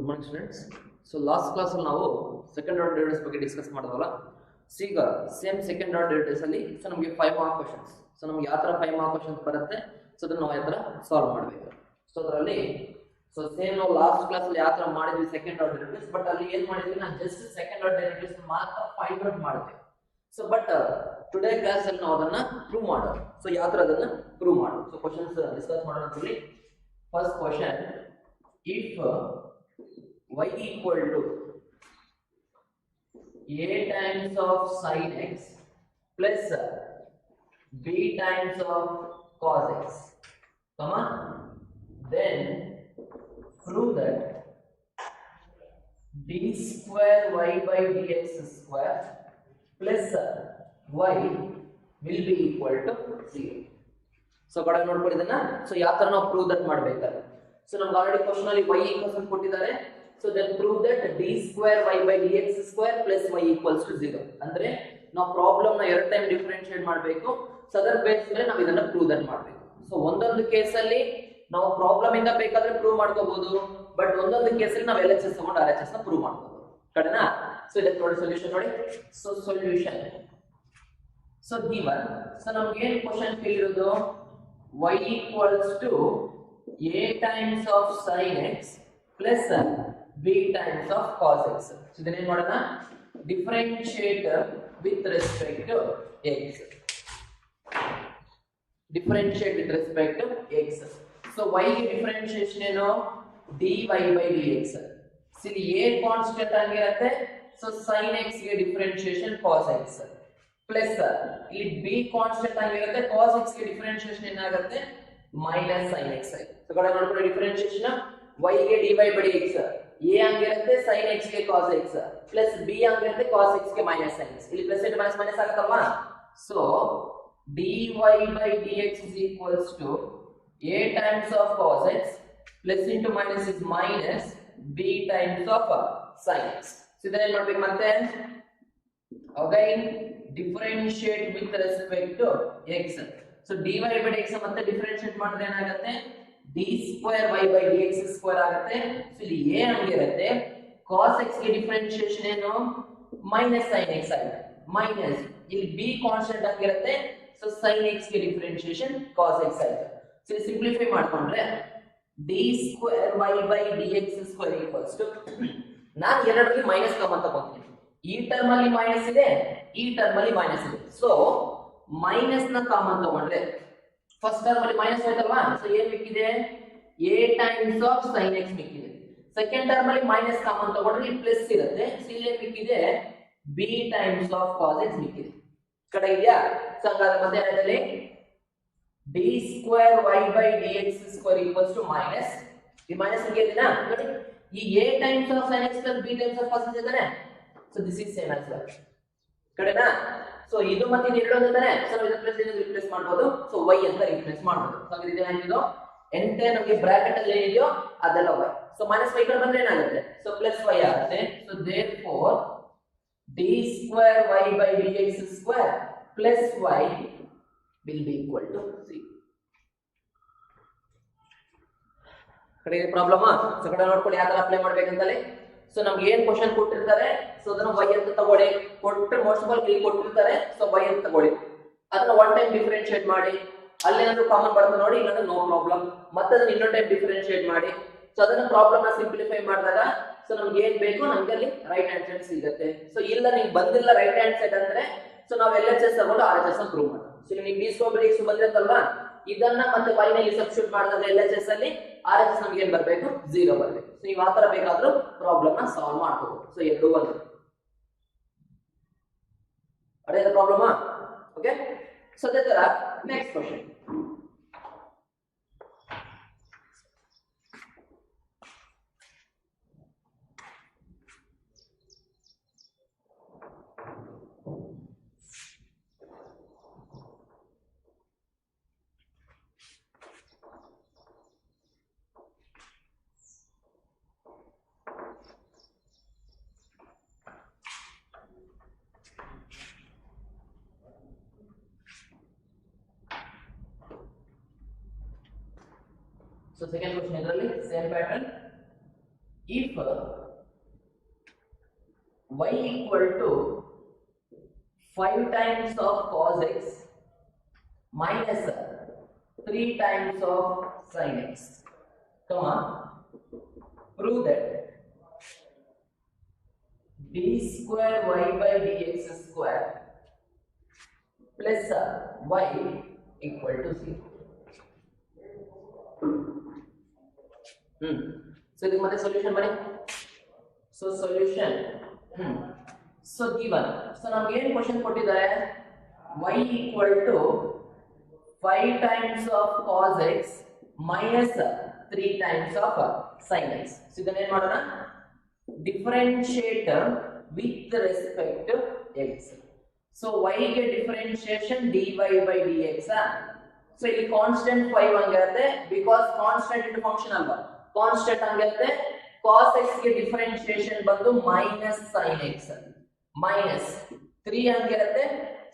Good morning students. So last ಕ್ಲಾಸಲ್ಲಿ ನಾವು second order derivatives ಬಗ್ಗೆ ಡಿಸ್ಕಸ್ ಮಾಡಿದ್ವಲ್ಲ. ಸೊ ಈಗ ಸೇಮ್ ಸೆಕೆಂಡ್ ಆರ್ಡರ್ ಡೆರಿವೇಟಿವ್ಸ್ ಅಲ್ಲಿ ಸೊ ನಮಗೆ 5 ಮಾರ್ಕ್ ಕ್ವಶನ್ಸ್. ಸೊ ನಮ್ಗೆ ಯಾವ ಥರ 5 ಮಾರ್ಕ್ ಕ್ವಶನ್ಸ್ ಬರುತ್ತೆ, ಸೊ ಅದನ್ನ ನಾವು ಯಾವ ಥರ ಸಾಲ್ವ್ ಮಾಡಬೇಕು. ಸೊ ಅದರಲ್ಲಿ ಸೊ ಸೇಮ್ ನಾವು ಲಾಸ್ಟ್ ಕ್ಲಾಸಲ್ಲಿ ಯಾವ ಥರ ಮಾಡಿದ್ವಿ ಸೆಕೆಂಡ್ ಆರ್ಡರ್ ಡೆರಿವೇಟಿವ್ಸ್, ಬಟ್ ಅಲ್ಲಿ ಏನು ಮಾಡಿದ್ವಿ, ನಾನು ಜಸ್ಟ್ ಸೆಕೆಂಡ್ ಆರ್ಡರ್ ಡೆರಿವೇಟಿವ್ಸ್ ಮಾತ್ರ ಫೈಂಡ್ ಔಟ್ ಮಾಡಿದ್ವಿ. ಸೊ ಬಟ್ ಟುಡೇ ಕ್ಲಾಸ್ ಅಲ್ಲಿ ನಾವು ಅದನ್ನ ಪ್ರೂವ್ ಮಾಡೋದು. ಸೊ ಯಾವ ಥರ ಅದನ್ನ ಪ್ರೂವ್ ಮಾಡೋದು, ಸೊ ಕ್ವಶನ್ಸ್ ಡಿಸ್ಕಸ್ ಮಾಡೋಣ ಅಂತೇಳಿ. First question, if y equal to a times of sin x plus b times of cos x, comma, then prove that d square y by dx square plus y will be equal to 0. So ಕಡೆ ನೋಡ್ಕೊಳ್ಳಿ ಇದನ್ನ. So ಯಾವ ತರ ನಾವು prove that ಮಾಡಬೇಕಾದ್ರೆ, so ನಮ್ಗೆ already question ಅಲ್ಲಿ y equals ಅಂತ ಕೊಟ್ಟಿದ್ದಾರೆ. So then prove that d square y by dx square plus y equals to 0. ಅಂದ್ರೆ ನಾವು ಪ್ರಾಬ್ಲಮ್ ನ ಎರಡು ಟೈಮ್ ಡಿಫರೆನ್ಶಿಯೇಟ್ ಮಾಡಬೇಕು. ಸೊ ಅದರ ಬೇಸ್ ಮೇಲೆ ನಾವು ಇದನ್ನ ಪ್ರೂವ್ ದಟ್ ಮಾಡಬೇಕು. ಸೊ ಒಂದೊಂದು ಕೇಸ್ ಅಲ್ಲಿ ನಾವು ಪ್ರಾಬ್ಲಮ್ ಇಂದ ಬೇಕಾದ್ರೆ ಪ್ರೂವ್ ಮಾಡ್ಕೋಬಹುದು, ಬಟ್ ಒಂದೊಂದು ಕೇಸ್ ಅಲ್ಲಿ ನಾವು LHS ತಗೊಂಡು RHS ನ ಪ್ರೂವ್ ಮಾಡ್ಕೋಬಹುದು. ಕಡೆನಾ? ಸೊ ಇದಕ್ಕೆ ನೋಡಿ ಸೊಲ್ಯೂಷನ್ ನೋಡಿ. So solution, so given, so ನಮ್ಗೆ ಏನು question ಕೇಳಿರೋದು, y equals to a times of sin x plus b times of cos x. So then ಏನು ಮಾಡೋಣ, differentiate with respect to x. Differentiate with respect to x. So y ಗೆ differentiation ಏನು, dy by dx. So ಇಲ್ಲಿ a constant ಆಗಿರುತ್ತೆ, so sin x ಗೆ differentiation cos x. Plus ಇಲ್ಲಿ b constant ಆಗಿರುತ್ತೆ, cos x ಗೆ ಡಿಫರೆನ್ಷಿಯೇಷನ್ ಏನಾಗುತ್ತೆ, minus sin x. So ಕಡೆ ನೋಡ್ಕೊಳ್ಳಿ, ಡಿಫರೆನ್ಷಿಯೇಷನ್ y ಗೆ dy by dx, a ಆಗಿರುತ್ತೆ sin x ಗೆ cos x, ಪ್ಲಸ್ b ಆಗಿರುತ್ತೆ cos x ಗೆ ಮೈನಸ್ sin x. ಇಲ್ಲಿ ಪ್ಲಸ್ ಇಂಟು ಮೈನಸ್ ಮೈನಸ್ ಆಗುತ್ತಲ್ವಾ. So dy by dx is equals to a times of cos x plus into minus is minus b times of sin x. So ಇದನ್ನ ಏನು ಮಾಡಬೇಕು ಮತ್ತೆ, again differentiate with respect to x. So dy by dx ಮತ್ತೆ differentiate ಮಾಡಿದ್ರೆ ಏನಾಗುತ್ತೆ, d square y by dx square ಆಗುತ್ತೆ. So ಇಲ್ಲಿ a ಆಗಿರುತ್ತೆ, cos x ಗೆ ಡಿಫರೆನ್ಷಿಯೇಷನ್ ಏನು, ಮೈನಸ್ sin x ಆಗುತ್ತೆ, ಮೈನಸ್ ಇಲ್ಲಿ b ಕಾನ್ಸ್ಟೆಂಟ್ ಆಗಿರುತ್ತೆ, ಸೊ sin x ಗೆ ಡಿಫರೆನ್ಷಿಯೇಷನ್ cos x ಆಗುತ್ತೆ. ಸೊ ಸಿಂಪ್ಲಿಫೈ ಮಾಡ್ಕೊಂಡ್ರೆ d square y by dx square equals to, ನಾನು ಎರಡರಲ್ಲಿ ಮೈನಸ್ ಕಾಮನ್ ತಗೊಂತೀನಿ, ಈ ಟರ್ಮ್ ಅಲ್ಲಿ ಮೈನಸ್ ಇದೆ, ಈ ಟರ್ಮ್ ಅಲ್ಲಿ ಮೈನಸ್ ಇದೆ. ಸೊ ಮೈನಸ್ ನ ಕಾಮನ್ ತಗೊಂಡ್ರೆ ಫಸ್ಟ್ ಟರ್ಮ್ ಅಲ್ಲಿ ಮೈನಸ್ ಹೋಯ್ತಲ್ವಾ, ಸೊ ಏನ್ ಮಿಕ್ಕಿದೆ, a times of sin x ಮಿಕ್ಕಿದೆ. ಸೆಕೆಂಡ್ ಟರ್ಮ್ ಅಲ್ಲಿ ಮೈನಸ್ ಕಾಮನ್ ತಗೊಂಡ್ರೆ ಇಲ್ಲಿ ಪ್ಲಸ್ ಇರುತ್ತೆ, ಸೊ ಇಲ್ಲಿ ಏನ್ ಮಿಕ್ಕಿದೆ, b times of cos x ಮಿಕ್ಕಿದೆ. ಕಡೆ ಇದೆಯಾ? ಸೊ ಹಾಗಾದ್ರೆ ಮತ್ತೆ ಏನಾಯ್ತಲ್ಲಿ, d square y by dx square equals to minus, ಈ ಮೈನಸ್ ಮುಗಿಯೋದಿನಾ ನೋಡಿ, ಈ a times of sin x plus b times of cos x ಇದಾನೆ. So this is same answer. ಕಡೆನಾ? ಸೊ ಇದು ಮತ್ತೆ ಇದು ಎರಡು ಅಂತಾನೆ, ಸೊ ನಾವು ಇದನ್ನ ಪ್ಲಸ್ ಇದನ್ನ ರಿಪ್ಲೇಸ್ ಮಾಡಬಹುದು. ಸೊ y ಅಂತ ರಿಪ್ಲೇಸ್ ಮಾಡಬಹುದು. ಸೊ ಹಾಗಾದ್ರೆ ಇದೇನಾಗಿದೋ ಎಂಟೇ ನಮಗೆ ಬ್ರಾಕೆಟ್ ಅಲ್ಲಿ ಏನಿದೆಯೋ ಅದೆಲ್ಲ y. ಸೊ ಮೈನಸ್ y ಕಡೆ ಬಂದ್ರೆ ಏನಾಗುತ್ತೆ, ಸೊ ಪ್ಲಸ್ y ಆಗುತ್ತೆ. So therefore d square y by dx square plus y will be equal to 0. ಕಡೆ ಪ್ರಾಬ್ಲಮ್. ಸೊ ಕಡೆ ನೋಡ್ಕೊಳ್ಳಿ ಯಾವ ತರ ಅಪ್ಲೈ ಮಾಡ್ಬೇಕಂತಲೇ. ಸೊ ನಮ್ಗೆ ಏನ್ ಕ್ವಶನ್ ಕೊಟ್ಟಿರ್ತಾರೆ, ಸೊ ಅದನ್ನ y ಅಂತ ತಗೊಳ್ಳಿ, ಕೊಟ್ಟರೆ ಮೋಸ್ಟ್ ಆಫ್ ಆಲ್ ಇಲ್ಲಿ ಕೊಟ್ಟಿರ್ತಾರೆ, ಸೊ y ಅಂತ ತಗೊಳ್ಳಿ, ಅದನ್ನ ಒನ್ ಟೈಮ್ ಡಿಫರೆನ್ಶಿಯೇಟ್ ಮಾಡಿ, ಅಲ್ಲೇನಾದ್ರೂ ಕಾಮನ್ ಬರುತ್ತೆ ನೋಡಿ, ಇಲ್ಲಾಂದ್ರೆ ನೋ ಪ್ರಾಬ್ಲಮ್, ಮತ್ತೆ ಅದನ್ನ ಇನ್ನೊಂದು ಟೈಮ್ ಡಿಫರೆನ್ಶಿಯೇಟ್ ಮಾಡಿ. ಸೊ ಅದನ್ನ ಪ್ರಾಬ್ಲಮ್ ನ ಸಿಂಪ್ಲಿಫೈ ಮಾಡಿದಾಗ ಸೊ ನಮ್ಗೆ ಏನ್ ಬೇಕು, ನಮ್ಗೆ ಅಲ್ಲಿ ರೈಟ್ ಹ್ಯಾಂಡ್ ಸೈಡ್ ಸಿಗುತ್ತೆ. ಸೊ ಇಲ್ಲ ನಿಮ್ಗೆ ಬಂದಿಲ್ಲ ರೈಟ್ ಹ್ಯಾಂಡ್ ಸೈಡ್ ಅಂದ್ರೆ, ಸೊ ನಾವು LHS ತಗೊಂಡು RHS ನ ಪ್ರೂವ್ ಮಾಡೋಣ. ಸೊ ನಿಮ್ಗೆ d ಸ್ಕ್ವೇರ್ x ಬಂದಿರುತ್ತಲ್ವಾ, ಇದನ್ನ ಮತ್ತೆ y ನಲ್ಲಿ ಸಬ್ಸ್ಟಿಟ್ಯೂಟ್ ಮಾಡಿದಾಗ LHS ಅಲ್ಲಿ RHS ನಮ್ಗೆ ಏನ್ ಬರಬೇಕು, 0 ಬರಬೇಕು. ಸೊ ನೀವು ಆ ತರ ಬೇಕಾದ್ರೂ ಪ್ರಾಬ್ಲಮ್ ನ ಸಾಲ್ವ್ ಮಾಡ್ಕೋಬಹುದು. ಸೊ ಎರಡು ಒಂದು ಅದೇ ಪ್ರಾಬ್ಲಮ್. ಓಕೆ, ಸೊ ಅದೇ ತರ next question. So second question ಇದರಲ್ಲಿ same pattern. if y equal to 5 times of cos x minus 3 times of sin x, come on, prove that d square y by dx square plus y equal to 0. So this is solution bani. So solution so given, so namaga ಏನು question ಕೊಟ್ಟಿದ್ದಾರೆ, y equal to 5 times of cos x minus 3 times of sin x. So ಇದನ್ನ ಏನು ಮಾಡೋಣ, differentiate with respect to x. So y ಗೆ differentiation dy by dx. So ಇಲ್ಲಿ constant 5 ಹಂಗಿರುತ್ತೆ, because constant into function ಅಲ್ವಾ, constant ಹಂಗಿರುತ್ತೆ. cos x ಗೆ differentiation ಬಂದು minus sin x minus 3 ಹಂಗಿರುತ್ತೆ.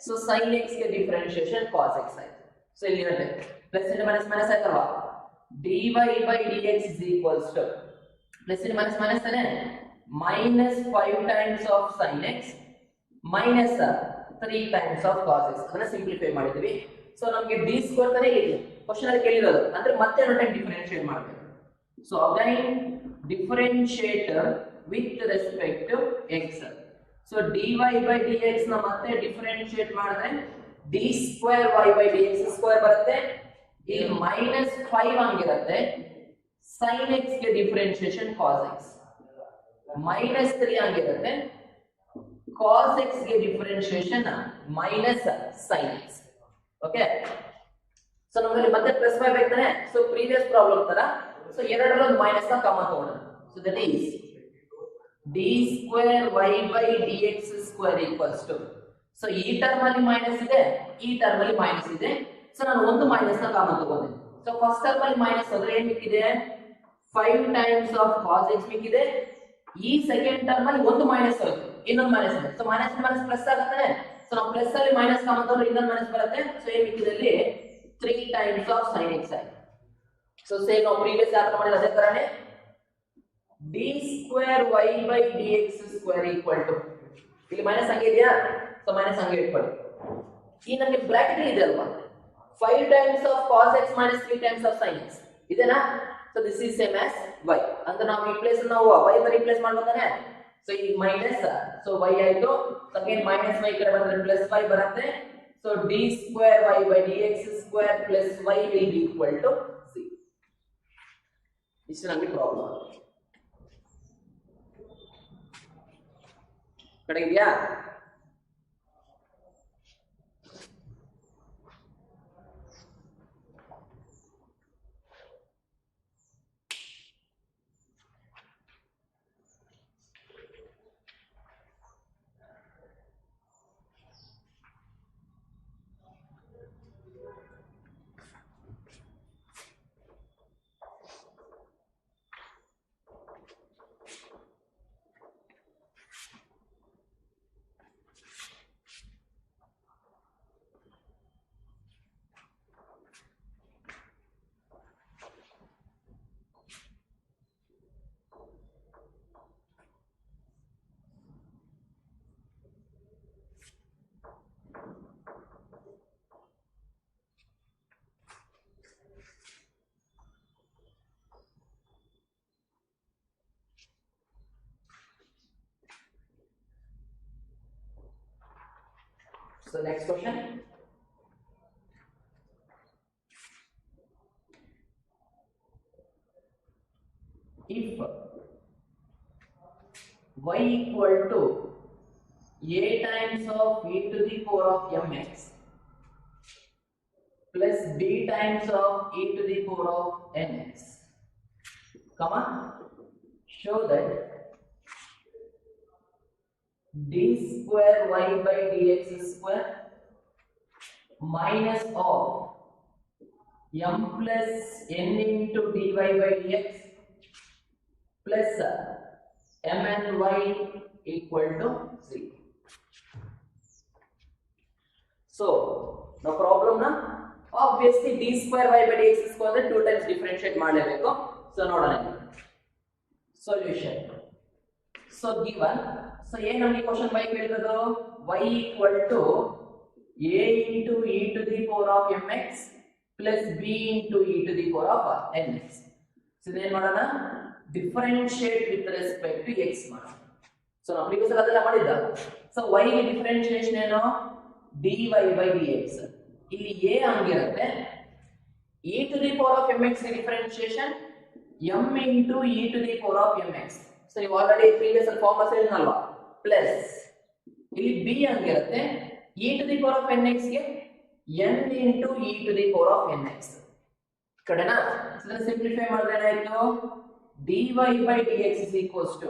So sin x ಗೆ differentiation cos x ಆಯ್ತು. So ಇಲ್ಲಿ ಇರುತ್ತೆ plus into minus minus ಆಯ್ತಲ್ವಾ, dy by dx is equals to plus into minus minus ತಾನೆ, minus 5 times of sin x minus 3 times of cos x. ಅದನ್ನ simplify ಮಾಡಿದ್ವಿ. So ನಮಗೆ d square ತಾನೇ ಇದೆ ಕ್ವೆಶ್ಚನ್ ಅಲ್ಲಿ ಕೇಳಿರೋದು, ಅಂದ್ರೆ ಮತ್ತೆ ಒಂದು ಟೈಮ್ ಡಿಫರೆನ್ಶಿಯೇಟ್ ಮಾಡಬೇಕು. So again differentiate with respect to x. So dy by dx ನ ಮತ್ತೆ ಡಿಫರೆನ್ಶಿಯೇಟ್ ಮಾಡಿದ್ರೆ d square y by dx square ಬರುತ್ತೆ. ಇಲ್ಲಿ minus 5 ಹಂಗಿರುತ್ತೆ. sin x ಗೆ ಡಿಫರೆನ್ಶಿಯೇಷನ್ cos x minus 3 ಹಂಗಿರುತ್ತೆ. cos x ಗೆ differentiation minus sin x. Okay, so ನಮಗೆ ಮತ್ತೆ ಪ್ಲಸ್ 5 ಬೇಕಾನೆ. ಸೊ ಪ್ರೀವಿಯಸ್ ಪ್ರಾಬ್ಲಮ್ ತರ, ಸೊ ಎರಡರಲ್ಲಿ ಒಂದು ಮೈನಸ್ ನ ಕಾಮನ್ ತಗೊಳ್ಳೋಣ. So that is d square y by dx square equals to, so ಈ ಟರ್ಮ್ ಅಲ್ಲಿ ಮೈನಸ್ ಇದೆ, ಈ ಟರ್ಮ್ ಅಲ್ಲಿ ಮೈನಸ್ ಇದೆ. ಸೊ ನಾನು ಒಂದು ಮೈನಸ್ ನ ಕಾಮನ್ ತಗೊಂಡೆ. ಸೊ ಫಸ್ಟ್ ಟರ್ಮ್ ಅಲ್ಲಿ ಮೈನಸ್ ಅಂದ್ರೆ ಏನ್ ಮಿಕ್ಕಿದೆ, 5 ಟೈಮ್ಸ್ ಆಫ್ cos x ಮಿಕ್ಕಿದೆ. ಈ ಸೆಕೆಂಡ್ ಟರ್ಮ್ ಅಲ್ಲಿ ಒಂದು ಮೈನಸ್ ಹೋಯ್ತು, ಇನ್ನೊಂದು ಮೈನಸ್ ಇದೆ. ಸೊ ಮೈನಸ್ ಮೈನಸ್ ಪ್ಲಸ್ ಆಗುತ್ತೆ. ಸೊ ನಾವು ಪ್ಲಸ್ ಅಲ್ಲಿ ಮೈನಸ್ ಕಾಮನ್ ತಗೊಂಡ್ರೆ ಇನ್ನೊಂದು ಮೈನಸ್ ಬರುತ್ತೆ. ಸೊ ಏನ್ ಮಿಕ್ಕಿದಲ್ಲಿ 3 ಟೈಮ್ಸ್ ಆಫ್ sin x ಆಯ್ತು. ಸೊ ಸೇಮ್ ನಾವು ಪ್ರೀವಿಯಸ್ ಯಾತ್ರ ಮಾಡಿದ ಅದೇ ತರನೇ d square y by dx square equal to, ಇಲ್ಲಿ ಮೈನಸ್ ಹಂಗೆ ಇದೆಯಾ, ಸೊ ಮೈನಸ್ ಹಂಗೆ ಇಟ್ಕೊಳ್ಳಿ. ಈ ನಮಗೆ ಬ್ರಾಕೆಟ್ ಇದೆ ಅಲ್ವಾ, 5 times of cos x minus 3 times of sin x ಇದೆನಾ. So this is same as y. ಅಂದ್ರೆ ನಾವು ಈ ಪ್ಲೇಸ್ ನಾವು y ನ ರಿಪ್ಲೇಸ್ ಮಾಡ್ಬೋದಾನೆ. ಸೊ ಈ ಮೈನಸ್, ಸೊ y ಆಯ್ತು. ಅಗೇನ್ ಮೈನಸ್ y ಕಡೆ ಬಂದ್ರೆ ಪ್ಲಸ್ 5 ಬರುತ್ತೆ. So d square y by dx square plus y will be equal to 0. ಇಷ್ಟು ನಮಗೆ ಪ್ರಾಬ್ಲಮ್ ಕಡೆ ಇದೆಯಾ. So next question. If y equal to a times of e to the power of mx plus b times of e to the power of nx, comma, show that d square y by dx square minus of m plus n into dy by dx plus mn y equal to 0. So no problem na, obviously d square y by dx square 2 times differentiate ಮಾಡಲೇಬೇಕು. So ನೋಡೋಣ. solution. So given, so ಏನು ನಮಗೆ question by ಕೇಳಿರೋದು y equal to a into e to the power of mx plus b into e to the power of nx. So ಏನು ಮಾಡೋಣ, differentiate with respect to x ಮಾಡೋಣ. So ನಾವು previous ಅದೆಲ್ಲ ಮಾಡಿದ್ದ. So y ಗೆ differentiation ಏನು, dy by dx. ಇಲ್ಲಿ a ಹಂಗಿರುತ್ತೆ, e to the power of mx ಗೆ differentiation m into e to the power of mx. So ನೀವು ಆಲ್ರೆಡಿ ಪ್ರೀವಿಯಸ್ ಫಾರ್ಮುಲಾ ಹೇಳಿದ್ನಲ್ವಾ, ಪ್ಲಸ್ ಇಲ್ಲಿ b ಹಂಗಿರುತ್ತೆ, e to the power of nx ಗೆ n into e to the power of nx. ಕಡೆನಾ? So ಇದನ್ನ simplify ಮಾಡಿದ್ರೆ ಏನಾಯ್ತು, dy by dx is equals to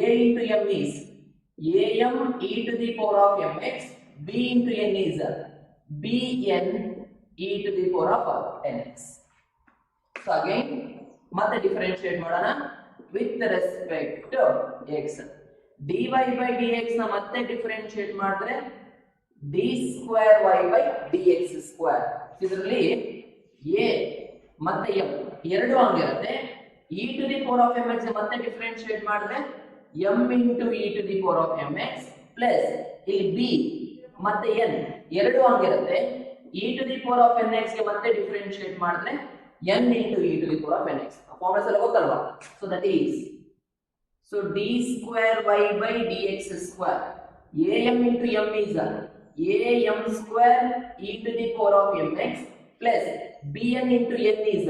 a into m is am e to the power of mx, b into n is bn e to the power of nx. So again ಮತ್ತೆ differentiate ಮಾಡೋಣ with respect to x. dy by dx ನ ಮತ್ತೆ differentiate ಮಾಡಿದ್ರೆ d square y by dx square. ಇದರಲ್ಲಿ a ಮತ್ತೆ m ಎರಡು ಹಂಗಿರುತ್ತೆ, e to the power of mx ಮತ್ತೆ differentiate ಮಾಡಿದ್ರೆ m into e to the power of mx plus ಇಲ್ಲಿ b ಮತ್ತೆ n ಎರಡು ಹಂಗಿರುತ್ತೆ, e to the power of nx ಗೆ ಮತ್ತೆ ಡಿಫರೆನ್ಶಿಯೇಟ್ ಮಾಡಿದ್ರೆ n into e to the power of nx. Formula ಎಲ್ಲ ಗೊತ್ತಲ್ವಾ? So that is, so d square y by dx square, am into m is am square e to the power of mx plus bn into n is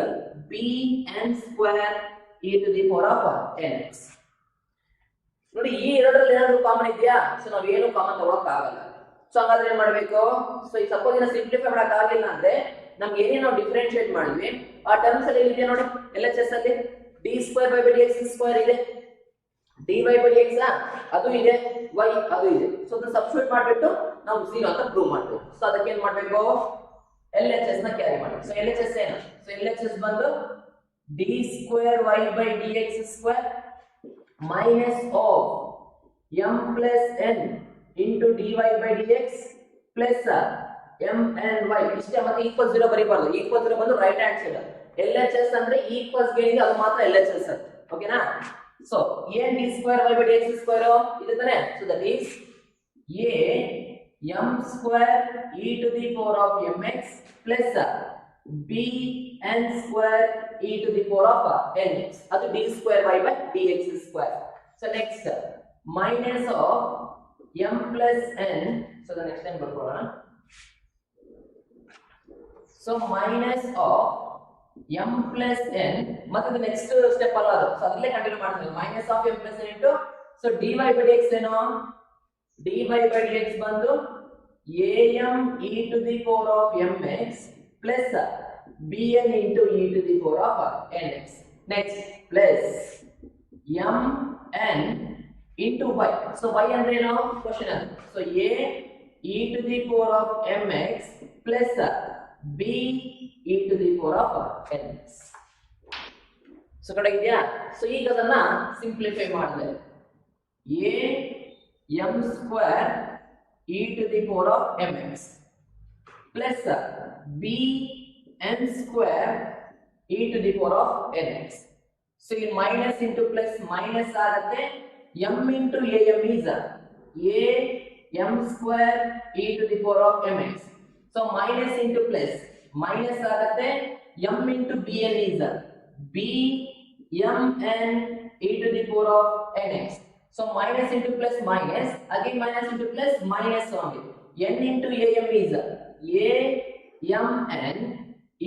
bn square e to the power of nx. ನೋಡಿ ಈ ಎರಡರಲ್ಲಿ ಏನಾದರೂ common ಇದೆಯಾ? So ನಾವು ಏನು common ತಗೊಳಕ್ ಆಗಲ್ಲ. So ಹಾಗಾದ್ರೆ ಏನ್ ಮಾಡ್ಬೇಕು, ಸೊ ಈ ಸಪೋಸ್ ಇದನ್ನ ಸಿಂಪ್ಲಿಫೈ ಮಾಡಕ್ ಆಗಿಲ್ಲ ಅಂದ್ರೆ ನಮ್ಗೆ ಏನೇ ನಾವು ಡಿಫರೆನ್ಶಿಯೇಟ್ ಮಾಡಿದ್ವಿ ಆ ಟರ್ಮ್ಸ್ ಅಲ್ಲಿ ಇದೆ ನೋಡಿ, LHS ಅಲ್ಲಿ d square by dx square ಇದೆ, dy by dx ಅದು ಇದೆ, y ಅದು ಇದೆ. ಸೊ ಅದನ್ನ ಸಬ್ಸ್ಟಿಟ್ಯೂಟ್ ಮಾಡಿಬಿಟ್ಟು ನಾವು 0 ಅಂತ ಪ್ರೂವ್ ಮಾಡಬೇಕು. ಸೊ ಅದಕ್ಕೆ ಏನ್ ಮಾಡಬೇಕು, LHS ನ ಕ್ಯಾರಿ ಮಾಡಬೇಕು. ಸೊ LHS ಏನು, ಸೊ LHS ಬಂದು d square y by dx square minus of m plus n into dy by dx plus m and y ಇಷ್ಟೇ, ಮತ್ತೆ ಈಕ್ವಲ್ 0 ಬರೀಬಾರ್ದು. ಈಕ್ವಲ್ 0 ಬಂದು ರೈಟ್ ಹ್ಯಾಂಡ್ ಸೈಡ್, LHS ಅಂದ್ರೆ equals ಗೆ ಅದು ಮಾತ್ರ LHS ಅಂತ. ಓಕೆನಾ? ಸೊ ಏನ್ d square y by dx square ಇದೆ ತಾನೆ. So that is a m square e to the power of mx plus b n square e to the power of nx. ಅದು d square y by dx square. So next minus of m plus n. So the next time ಬರ್ಕೊಳ್ಳೋಣ. So minus of m plus n ಮತ್ತೆ next step ಅಲ್ಲ ಅದು, so ಅದಲ್ಲೇ continue ಮಾಡ್ತೀವಿ. Minus of m plus n into, so dy by dx ಏನು, dy by dx ಬಂದು am e to the power of mx plus bn into e to the power of nx. Next plus mn into y. So y ಅಂದ್ರೆ ಏನು question ಅದು. So a e to the power of mx plus b e to the power of nx. So ಕಡೆ ಇದೆಯಾ? So ಈಗ ಅದನ್ನ simplify ಮಾಡಿದ್ರೆ a m square e to the power of mx plus b n square e to the power of nx. So in minus into plus minus ಆಗುತ್ತೆ, m into am is a m square e to the power of mx. So minus into plus minus ಆಗುತ್ತೆ, m into bn is b mn e to the power of nx. So minus into plus minus, again minus into plus minus only, n into am is a mn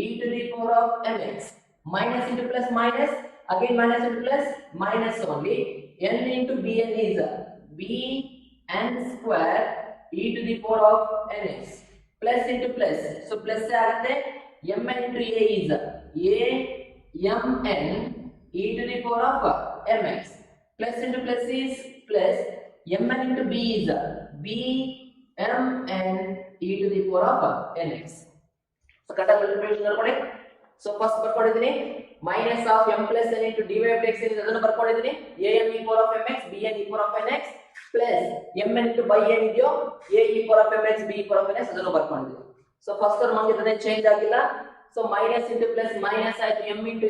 e to the power of mx. Minus into plus minus, again minus into plus minus only, n into bn is bn square e to the power of nx. Plus into plus, so plus ಆಗುತ್ತೆ, mn into a is a mn e to the power of mx. Plus into plus is plus, mn into b is b mn e to the power of nx. So correct multiplication ಮಾಡ್ಕೊಳ್ಳಿ. So first ಬರ್ಕೊಂಡಿದ್ದೀನಿ minus of m plus n into dy by dx ಇದೆ, ಅದನ್ನು ಬರ್ಕೊಂಡಿದ್ದೀನಿ am e power of mx bn e power of nx plus mn into by ಏನಿದೆಯೋ a e power of mx b e power of nx ಅದನ್ನು ಬರ್ಕೊಂಡಿದ್ದೀನಿ. So first term ಹಂಗಿದ್ರೆ change ಆಗಿಲ್ಲ. So minus into plus minus ಆಯ್ತು, m into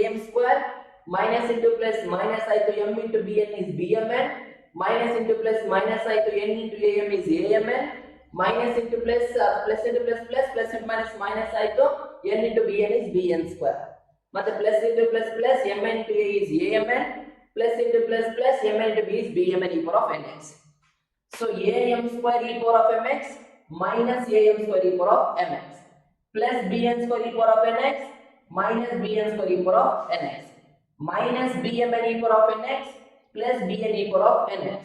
am square minus into plus minus ಆಯ್ತು m into bn is bmn, minus into plus minus ಆಯ್ತು n into am is amn, minus into plus plus into plus plus plus into minus minus ಆಯ್ತು n into bn is bn square. ಮತ್ತೆ plus into plus plus mn into a is amn, plus into plus plus mn into b is bmn e power of nx. So am square e power of mx minus am square e power of mx plus bn square e power of nx minus bn square e power of nx minus bmn e power of nx plus bn e power of nx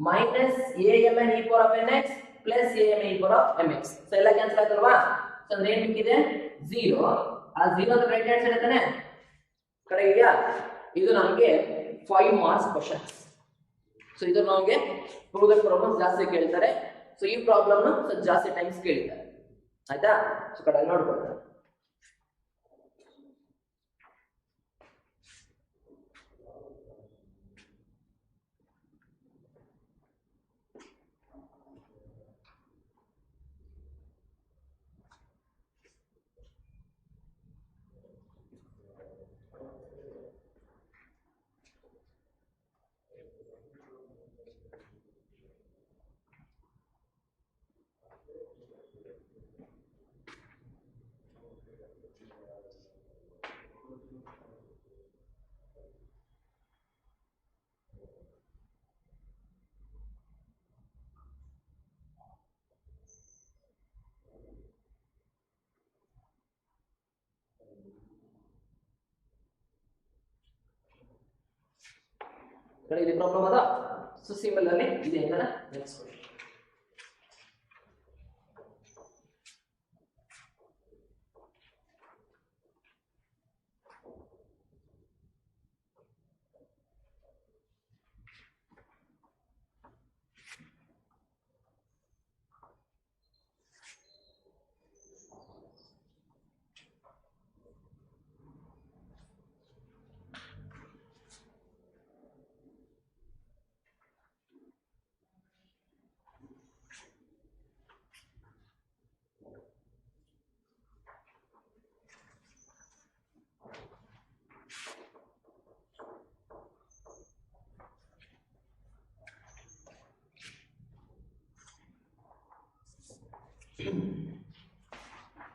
minus amn e power of nx plus amn e power of mx. So ಎಲ್ಲ cancel ಆಯ್ತಲ್ವಾ? So ಅಂದ್ರೆ ಏನು ಮಿಕ್ಕಿದೆ 0. ಆ 0 the right hand side ತಾನೆ ಕಡೆ ಇದೆಯಾ? ಇದು ನಮಗೆ 5 ಮಾರ್ಕ್ಸ್ ಕ್ವೆಶ್ಚನ್ಸ್. ಸೊ ಇದು ನಮಗೆ ಪ್ರೂವ್ ದ ಪ್ರಾಬ್ಲಮ್ಸ್ ಜಾಸ್ತಿ ಕೇಳ್ತಾರೆ. ಸೊ ಈ ಪ್ರಾಬ್ಲಮ್ ನ ಸ್ವಲ್ಪ ಜಾಸ್ತಿ ಟೈಮ್ಸ್ ಕೇಳಿದ್ದಾರೆ. ಆಯ್ತಾ? ಸೊ ಕಡೆ ನೋಡ್ಕೊಳ್ಳಿ. ಕಡೆ ಇದು ಪ್ರಾಬ್ಲಮ್ ಅದ. ಸೊ ಸಿಂಪಲ್ ಅಲ್ಲಿ ಇದೆ ಅಂತ next question.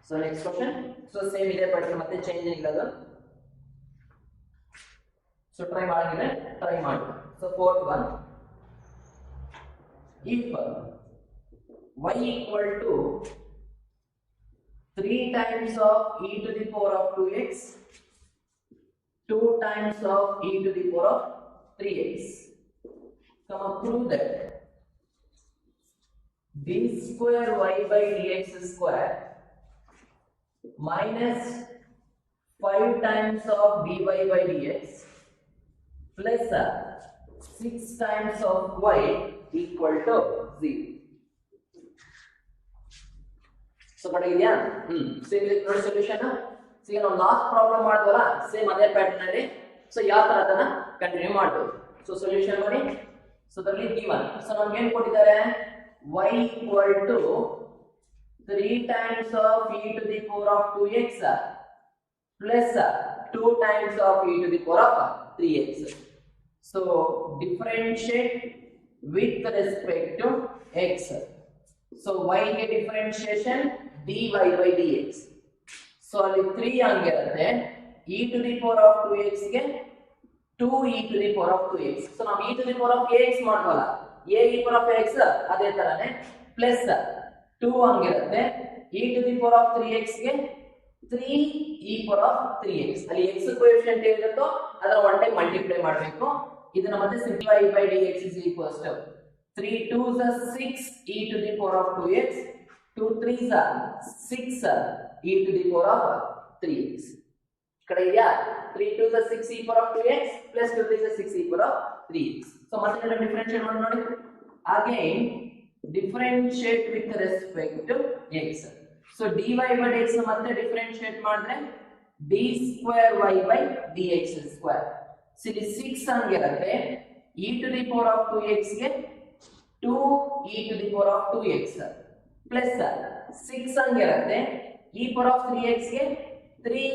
So next question. So same ಇದೆ pattern ಮತ್ತೆ ಚೇಂಜ್ ಇಲ್ಲ ಅದು. So try ಮಾಡಿದ್ರೆ try ಮಾಡಿ. So fourth one. If y equal to 3 times of e to the power of 2x, 2 times of e to the power of 3x, come up prove that d square y by dx square minus 5 times of dy by dx plus 6 times of y equal to 0. So ಕಡೆ ಇದೆಯಾ? Same ಇದೆ ನೋಡಿ solution. So ಈಗ ನಾವು last problem ಮಾಡಿದ್ವಲ್ಲ same ಅದೇ pattern ಅಲ್ಲಿ. So ಯಾವ ತರ ಅದನ್ನ ಕಂಟಿನ್ಯೂ ಮಾಡಬಹುದು. ಸೊ ಸೊಲ್ಯೂಷನ್ ಮಾಡಿ. ಸೊ ಅದರಲ್ಲಿ given. ಸೊ ನಮಗೆ ಏನು ಕೊಟ್ಟಿದ್ದಾರೆ? y equal to 3 times of e to the power of 2x plus 2 times of e to the power of 3x. So differentiate with respect to x. So y ಗೆ differentiation dy by dx. So ಅಲ್ಲಿ 3 ಆಗಿರುತ್ತೆ. e to the power of 2x ಗೆ 2 e to the power of 2x. So ನಾವು e to the power of ax ಮಾಡ್ಬೋಲ್ಲ. a e power of x ಅದೇ ತರನೇ plus 2 ಆಗಿರುತ್ತೆ. e to the power of 3x ಗೆ 3 e power of 3x. ಅಲ್ಲಿ x coefficient ಏನಿರುತ್ತೋ ಅದರ one time multiply ಮಾಡಬೇಕು. ಇದನ್ನ ಮತ್ತೆ simplify by dx is equals to 3 2s are 6 e to the power of 2x, 2 3s are 6 e to the power of 3x. ಕಡೆ ಇದೆಯಾ? 3 2s are 6 e power of 2x plus 2 3s are 6 e power of 3x. So ಮತ್ತೆ ಇದನ್ನ differentiate ಮಾಡಿ ನೋಡಿ. Again differentiate with respect to x. So dy by dx ಮತ್ತೆ differentiate ಮಾಡಿದ್ರೆ d square y by dx square. So ಇಲ್ಲಿ 6 ಆಗಿರುತ್ತೆ. e to the power of 2x ಗೆ 2 e to the power of 2x plus 6 ಆಗಿರುತ್ತೆ. e power of 3x ಗೆ 3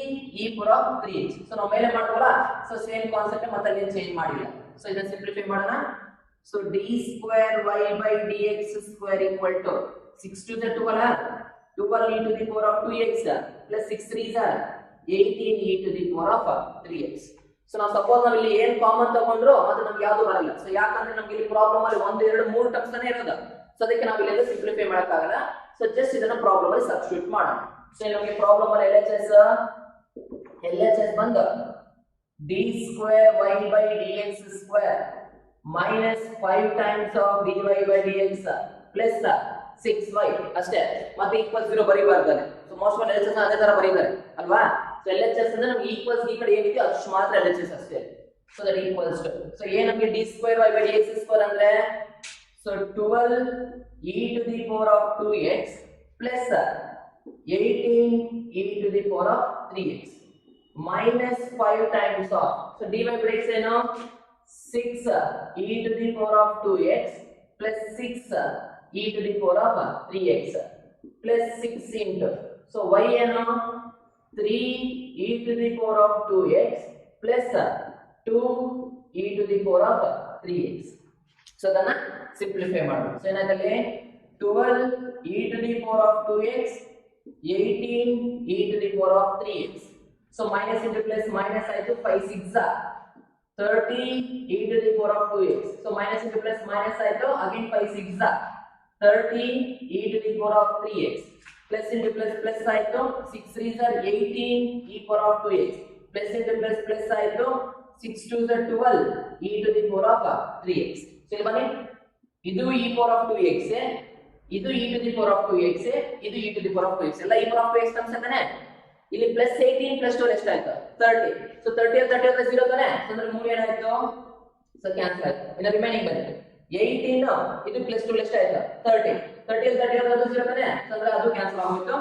e power of 3x. So ನಾವು ಮೇಲೆ ಮಾಡ್ತೀವಲ್ಲ, ಸೊ ಸೇಮ್ ಕಾನ್ಸೆಪ್ಟ್ ಮತ್ತೆ ಅಲ್ಲಿ ಚೇಂಜ್ ಮಾಡಿಲ್ಲ. ಸೊ ಇದನ್ನ ಸಿಂಪ್ಲಿಫೈ ಮಾಡೋಣ. So d square y by dx square equal to 6 to the 12 12 e to the power of 2x plus 6 3s are 18 e to the power of 3x. So ನಾವು suppose ನಾವು ಇಲ್ಲಿ ಏನ್ common ತಗೊಂಡ್ರು ಅದು ನಮ್ಗೆ ಯಾವುದು ಬರಲ್ಲ. ಸೊ ಯಾಕಂದ್ರೆ ನಮ್ಗೆ ಇಲ್ಲಿ ಪ್ರಾಬ್ಲಮ್ ಅಲ್ಲಿ 1 2 3 ಟರ್ಮ್ಸ್ ಅನೇ ಇರೋದು. ಸೊ ಅದಕ್ಕೆ ನಾವು ಇಲ್ಲಿ ಸಿಂಪ್ಲಿಫೈ ಮಾಡಕ್ ಆಗಲ್ಲ. ಸೊ ಜಸ್ಟ್ ಇದನ್ನ ಪ್ರಾಬ್ಲಮ್ ಅಲ್ಲಿ ಸಬ್ಸ್ಟಿಟ್ಯೂಟ್ ಮಾಡೋಣ. ಸೊ ನಮಗೆ ಪ್ರಾಬ್ಲಮ್ ಅಲ್ಲಿ LHS ಬಂದು d square y by dx square minus 5 times of dy by dx plus 6y ಅಷ್ಟೇ. ಮತ್ತೆ ಈಕ್ವಲ್ಸ್ 0 ಬರೀಬಾರ್ದಾನೆ. ಸೊ ಮೋಸ್ಟ್ ಆಫ್ LHS ಅದೇ ತರ ಬರೀತಾರೆ ಅಲ್ವಾ. ಸೊ LHS ಅಂದ್ರೆ ನಮಗೆ ಈಕ್ವಲ್ಸ್ ಈ ಕಡೆ ಏನಿದೆ ಅಷ್ಟು ಮಾತ್ರ LHS ಅಷ್ಟೇ. So that equals to, so ಏನು ನಮಗೆ d square y by dx square ಅಂದ್ರೆ so 12 e to the power of 2x plus 18 e to the power of 3x minus 5 times of, so dy by dx ಏನು 6 e to the power of 2x plus 6 e to the power of 3x plus 6 into, so y ಏನು 3 e to the power of 2x plus 2 e to the power of 3x. So ಅದನ್ನ simplify ಮಾಡೋಣ. So ಏನಾಗುತ್ತೆ 12 e to the power of 2x 18 e to the power of 3x. So minus into plus minus ಆಯ್ತು 5 6 30 e to the power of 2x. So minus into plus minus ಆಯ್ತು again 5 6 30 e to the power of 3x. Plus into plus plus ಆಯ್ತು 6 3s are 18 e power of 2x. Plus into plus plus ಆಯ್ತು 6 2s are 12 e to the power of 3x. So ಇಲ್ಲಿ ಬನ್ನಿ, ಇದು e power of 2x, ಇದು e to the power of 2x, ಇದು e to the power of 2x. ಎಲ್ಲ e power of 2x terms ಅಂತಾನೆ. ಇಲ್ಲಿ plus 18 plus 12 ಎಷ್ಟಾಯ್ತು 30. So 30 30 ಅಂದ್ರೆ 0 ತಾನೆ. ಸೊ ಅಂದ್ರೆ 3 ಏನಾಯ್ತು, ಸೊ ಕ್ಯಾನ್ಸಲ್ ಆಯ್ತು. ಇನ್ನು ರಿಮೈನಿಂಗ್ ಬಂದಿದೆ 18 ಇದು ಪ್ಲಸ್ 2 ಎಷ್ಟಾಯ್ತು 30 30 30 ಅಂದ್ರೆ 0 ತಾನೆ. ಸೊ ಅಂದ್ರೆ ಅದು ಕ್ಯಾನ್ಸಲ್ ಆಗೋಯ್ತು.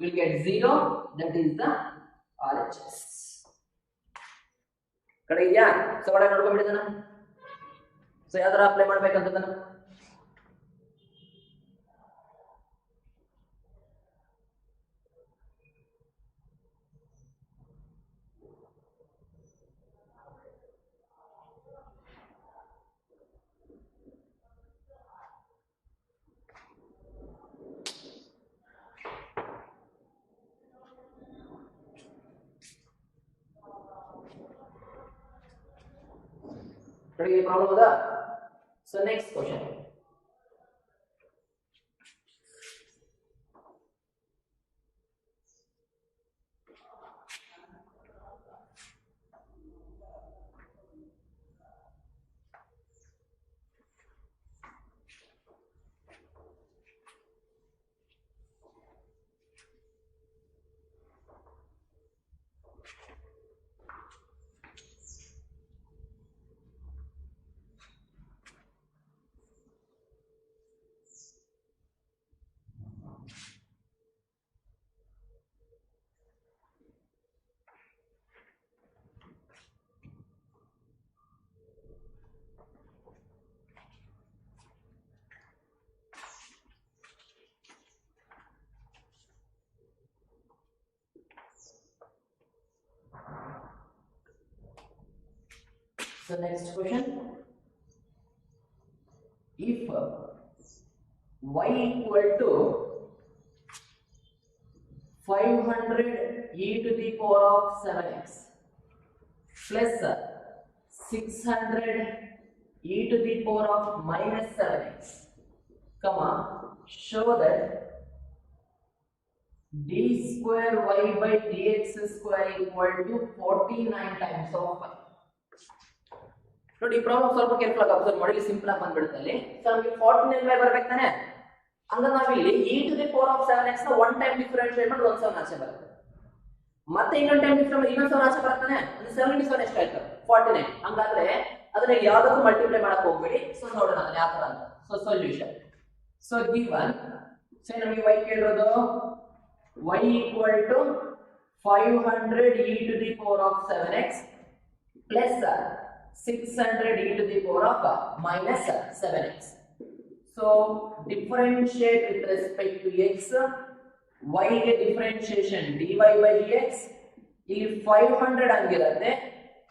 Will get 0, that is the RHS. ಕಡೆ ಇದೆಯಾ? ಸೊ ಕಡೆ ನೋಡ್ಕೊಂಡ್ಬಿಡಿದನ. ಸೊ ಯಾವ ತರ ಅಪ್ಲೈ ಮಾಡ್ಬೇಕಂತದನ್ನ ಕಡೆಗೆ ಪ್ರಾಬ್ಲಮ್ ಅದ. So next question, so next question, if y equal to 500 e to the power of 7x plus 600 e to the power of minus 7x, comma, show that d square y by dx square equal to 49 times of y. ನೋಡಿ ಈ problem ಸ್ವಲ್ಪ careful ಆಗಿ observe ಮಾಡಿ, simple ಆಗಿ ಬಂದ್ಬಿಡುತ್ತೆ ಅಲ್ಲಿ. So ನಮಗೆ 49 ಬರ್ಬೇಕು ತಾನೆ. ಹಂಗ ನಾವಿಲ್ಲಿ e to the power of 7x ನ ಒನ್ ಟೈಮ್ ಡಿಫರೆನ್ಶಿಯೇಟ್ ಮಾಡಿ 1 7 ಆಚೆ ಬರುತ್ತೆ. ಮತ್ತೆ ಇನ್ನೊಂದು ಟೈಮ್ ಡಿಫರೆನ್ಸ್ ಇನ್ನೊಂದು 7 ಆಚೆ ಬರುತ್ತಾನೆ. ಅಂದ್ರೆ 77 ಎಷ್ಟಾಯ್ತು 49. ಹಂಗಾದ್ರೆ ಅದನ್ನ ಯಾವ್ದಕ್ಕೂ ಮಲ್ಟಿಪ್ಲೈ ಮಾಡಕ್ ಹೋಗ್ಬೇಡಿ. ಸೊ ನೋಡೋಣ ಅದನ್ನ ಯಾವ ತರ ಅಂತ. So solution, so given, so ನಮಗೆ y ಕೇಳಿರೋದು y equal to 500 e to the power of 7x plus 600 e to the power of minus 7x. So differentiate with respect to x, y get differentiation dy by dx ಇಲ್ಲಿ 500 ಹಂಗಿರುತ್ತೆ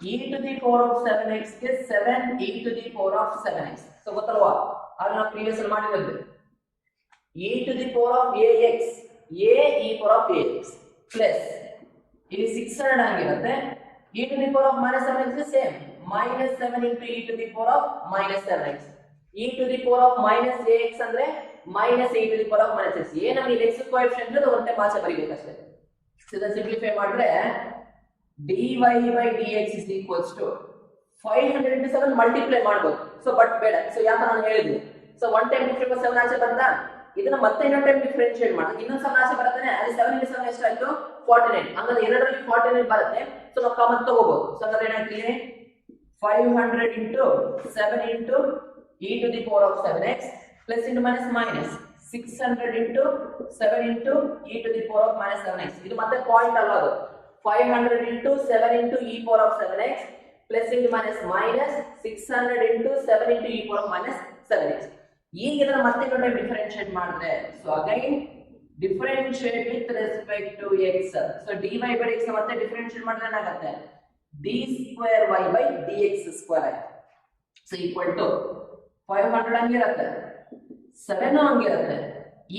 e to the power of 7x ಗೆ 7 e to the power of 7x. So ಗೊತ್ತಲ್ವಾ, ಆಗ ನಾವು previous ಅಲ್ಲಿ ಮಾಡಿರೋದು e to the power of ax a e power of ax plus ಇಲ್ಲಿ 600 ಹಂಗಿರುತ್ತೆ e to the power of -7x ಗೆ same -7 into e to the power of -7x. e to the power of -ax ಅಂದ್ರೆ -e to the power of -x. a ನಮಗೆ x coefficient ಅದು ಒಂದೇ ಮಾಚೆ ಬರೀಬೇಕಷ್ಟೇ. So ಇದನ್ನ simplify ಮಾಡಿದ್ರೆ dy by dx is equals to 500 into 7 multiply ಮಾಡಬಹುದು. So but ಬೇಡ, so ಯಾಕೆ ನಾನು ಹೇಳಿದ್ದೆ, ಸೊ ಒನ್ ಟೈಮ್ ಡಿಫ್ರೆನ್ಸ್ 7 ಆಚೆ ಬಂತಾ, ಇದನ್ನ ಮತ್ತೆ ಇನ್ನೊಂದು ಟೈಮ್ ಡಿಫರೆನ್ಶಿಯೇಟ್ ಮಾಡಿದ್ರೆ ಇನ್ನೊಂದು 7 ಆಚೆ ಬರುತ್ತಾನೆ, ಅಲ್ಲಿ 7 into 7 ಎಷ್ಟಾಯ್ತು 49. ಹಂಗಾದ್ರೆ ಎರಡರಲ್ಲಿ 49 ಬರುತ್ತೆ. ಸೊ ನಾವು ಕಾಮನ್ ತಗೋಬಹುದು. ಸೊ ಹಂಗಾದ್ರೆ ಏನಾಗ್ತಿದೆ 500 into 7 into e to the power of 7x plus into minus 600 into 7 into e to the power of -7x. ಇದು ಮತ್ತೆ ಪಾಯಿಂಟ್ ಅಲ್ಲ, ಅದು 500 into 7 into e power of 7x plus into minus 600 into 7 into e power of -7x. ಈಗ ಇದನ್ನ ಮತ್ತೆ ಇನ್ನೊಂದು differentiate ಮಾಡಿದ್ರೆ, so again differentiate with respect to x. So dy by dx ಮತ್ತೆ ಡಿಫರೆನ್ಶಿಯೇಟ್ ಮಾಡಿದ್ರೆ ಏನಾಗುತ್ತೆ d square y by dx square ಆಯ್ತು. So equal to 500 ಹಂಗಿರುತ್ತೆ 7 ಹಂಗಿರುತ್ತೆ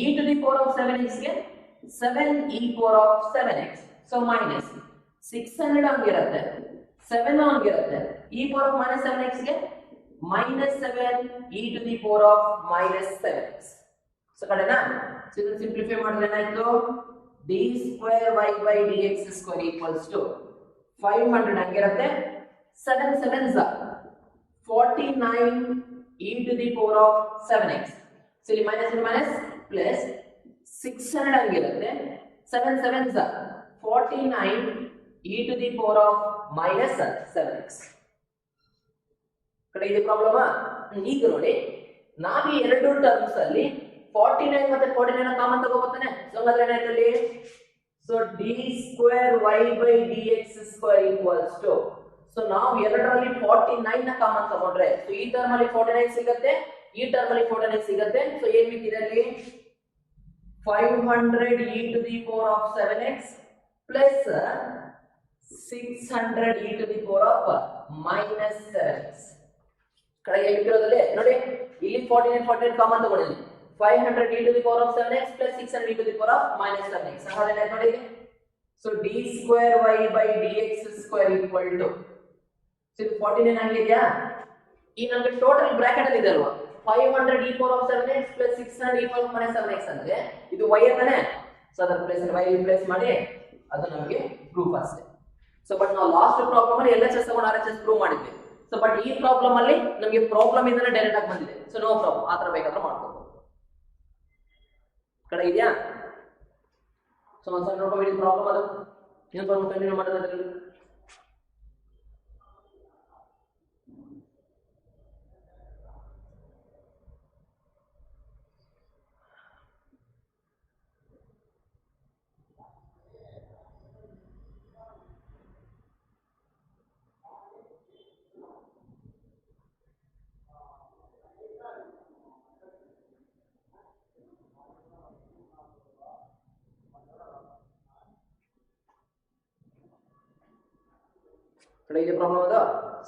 e to the power of 7x ಗೆ 7 e power of 7x. So minus 600 ಹಂಗಿರುತ್ತೆ 7 ಹಂಗಿರುತ್ತೆ e power of -7x ಗೆ -7 e to the power of -7x. So ಕಡೆನಾ, so ಇದನ್ನ simplify ಮಾಡಿದ್ರೆ ಏನಾಯ್ತು d square y by dx square equals to 500 ಹಂಗಿರುತ್ತೆ 7 7s are 49 e to the power of 7x. So ಇಲ್ಲಿ minus plus 600 ಹಂಗಿರುತ್ತೆ 7 7s are 49 e to the power of -7x. ಕಡೆ ಇದೆ problem. ಈಗ ನೋಡಿ, ನಾವು ಈ ಎರಡು ಟರ್ಮ್ಸ್ ಅಲ್ಲಿ 49 ಮತ್ತೆ 49 ಕಾಮನ್ ತಗೋಬೋತಾನೆ. ಸೊ ಹಾಗಾದ್ರೆ ಏನಾಯ್ತು ಅಲ್ಲಿ, so d square y by dx square equals to, so ನಾವು ಎರಡರಲ್ಲಿ 49 ನ ಕಾಮನ್ ತಗೊಂಡ್ರೆ, ಸೊ ಈ ಟರ್ಮ್ ಅಲ್ಲಿ 49 ಸಿಗುತ್ತೆ, ಈ ಟರ್ಮ್ ಅಲ್ಲಿ 49 ಸಿಗುತ್ತೆ. ಸೊ ಏನ್ ಮಿಕ್ಕಿದೆ ಅಲ್ಲಿ 500 e to the power of 7x plus 600 e to the power of -7x. ಕಡೆಗೆ ಮಿಕ್ಕಿರೋದಲ್ಲಿ ನೋಡಿ, ಇಲ್ಲಿ 49 ಕಾಮನ್ ತಗೊಂಡಿದ್ದೀನಿ, 500 e to the power of 7x plus 600 e to the power of -7x. ಹಾಗಾದ್ರೆ ನೋಡಿ, so d square y by dx square equal to, so ಇದು 49 ಆಗಿದೆಯಾ, ಈ ನಮಗೆ ಟೋಟಲ್ ಬ್ರಾಕೆಟ್ ಅಲ್ಲಿ ಇದೆ ಅಲ್ವಾ, 500 e power of 7x plus 600 e power of -7x ಅಂದ್ರೆ ಇದು y ಅಂತಾನೆ. ಸೊ ಅದರ ಪ್ಲೇಸ್ ಅಲ್ಲಿ y ರಿಪ್ಲೇಸ್ ಮಾಡಿ ಅದು ನಮಗೆ ಪ್ರೂಫ್ ಅಷ್ಟೇ. ಸೊ ಬಟ್ ನಾವು ಲಾಸ್ಟ್ ಪ್ರಾಬ್ಲಮ್ ಅಲ್ಲಿ LHS ತಗೊಂಡು RHS ಪ್ರೂವ್ ಮಾಡಿದ್ವಿ. ಸೊ ಬಟ್ ಈ ಪ್ರಾಬ್ಲಮ್ ಅಲ್ಲಿ ನಮಗೆ ಪ್ರಾಬ್ಲಮ್ ಇಂದನೇ ಡೈರೆಕ್ಟ್ ಆಗಿ ಬಂದಿದೆ. ಸೊ ನೋ ಪ್ರಾಬ್ಲಮ್, ಆ ತರ ಬೇಕಾದ್ರೆ ಮಾಡ್ಕೋಬಹುದು. ಕಡೆ ಇದೆಯಾ, ಸೊ ಒಂದ್ಸಲ ನೋಡ್ಕೊಬೇಡಿ ಪ್ರಾಬ್ಲಮ್, ಅದು ಇನ್ನೊಂದು ಪ್ರಾಬ್ಲಮ್ ಕಂಟಿನ್ಯೂ ಮಾಡೋದಾದ್ರೆ ಕಡೆ ಇದೆ ಪ್ರಾಬ್ಲಮ್ ಅದ.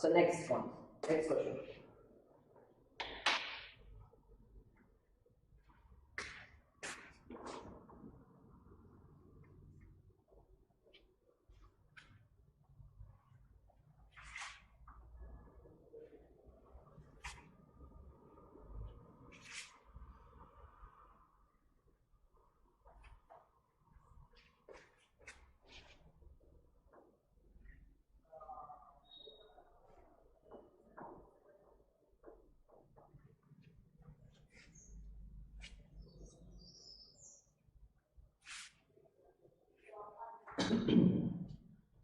So next question.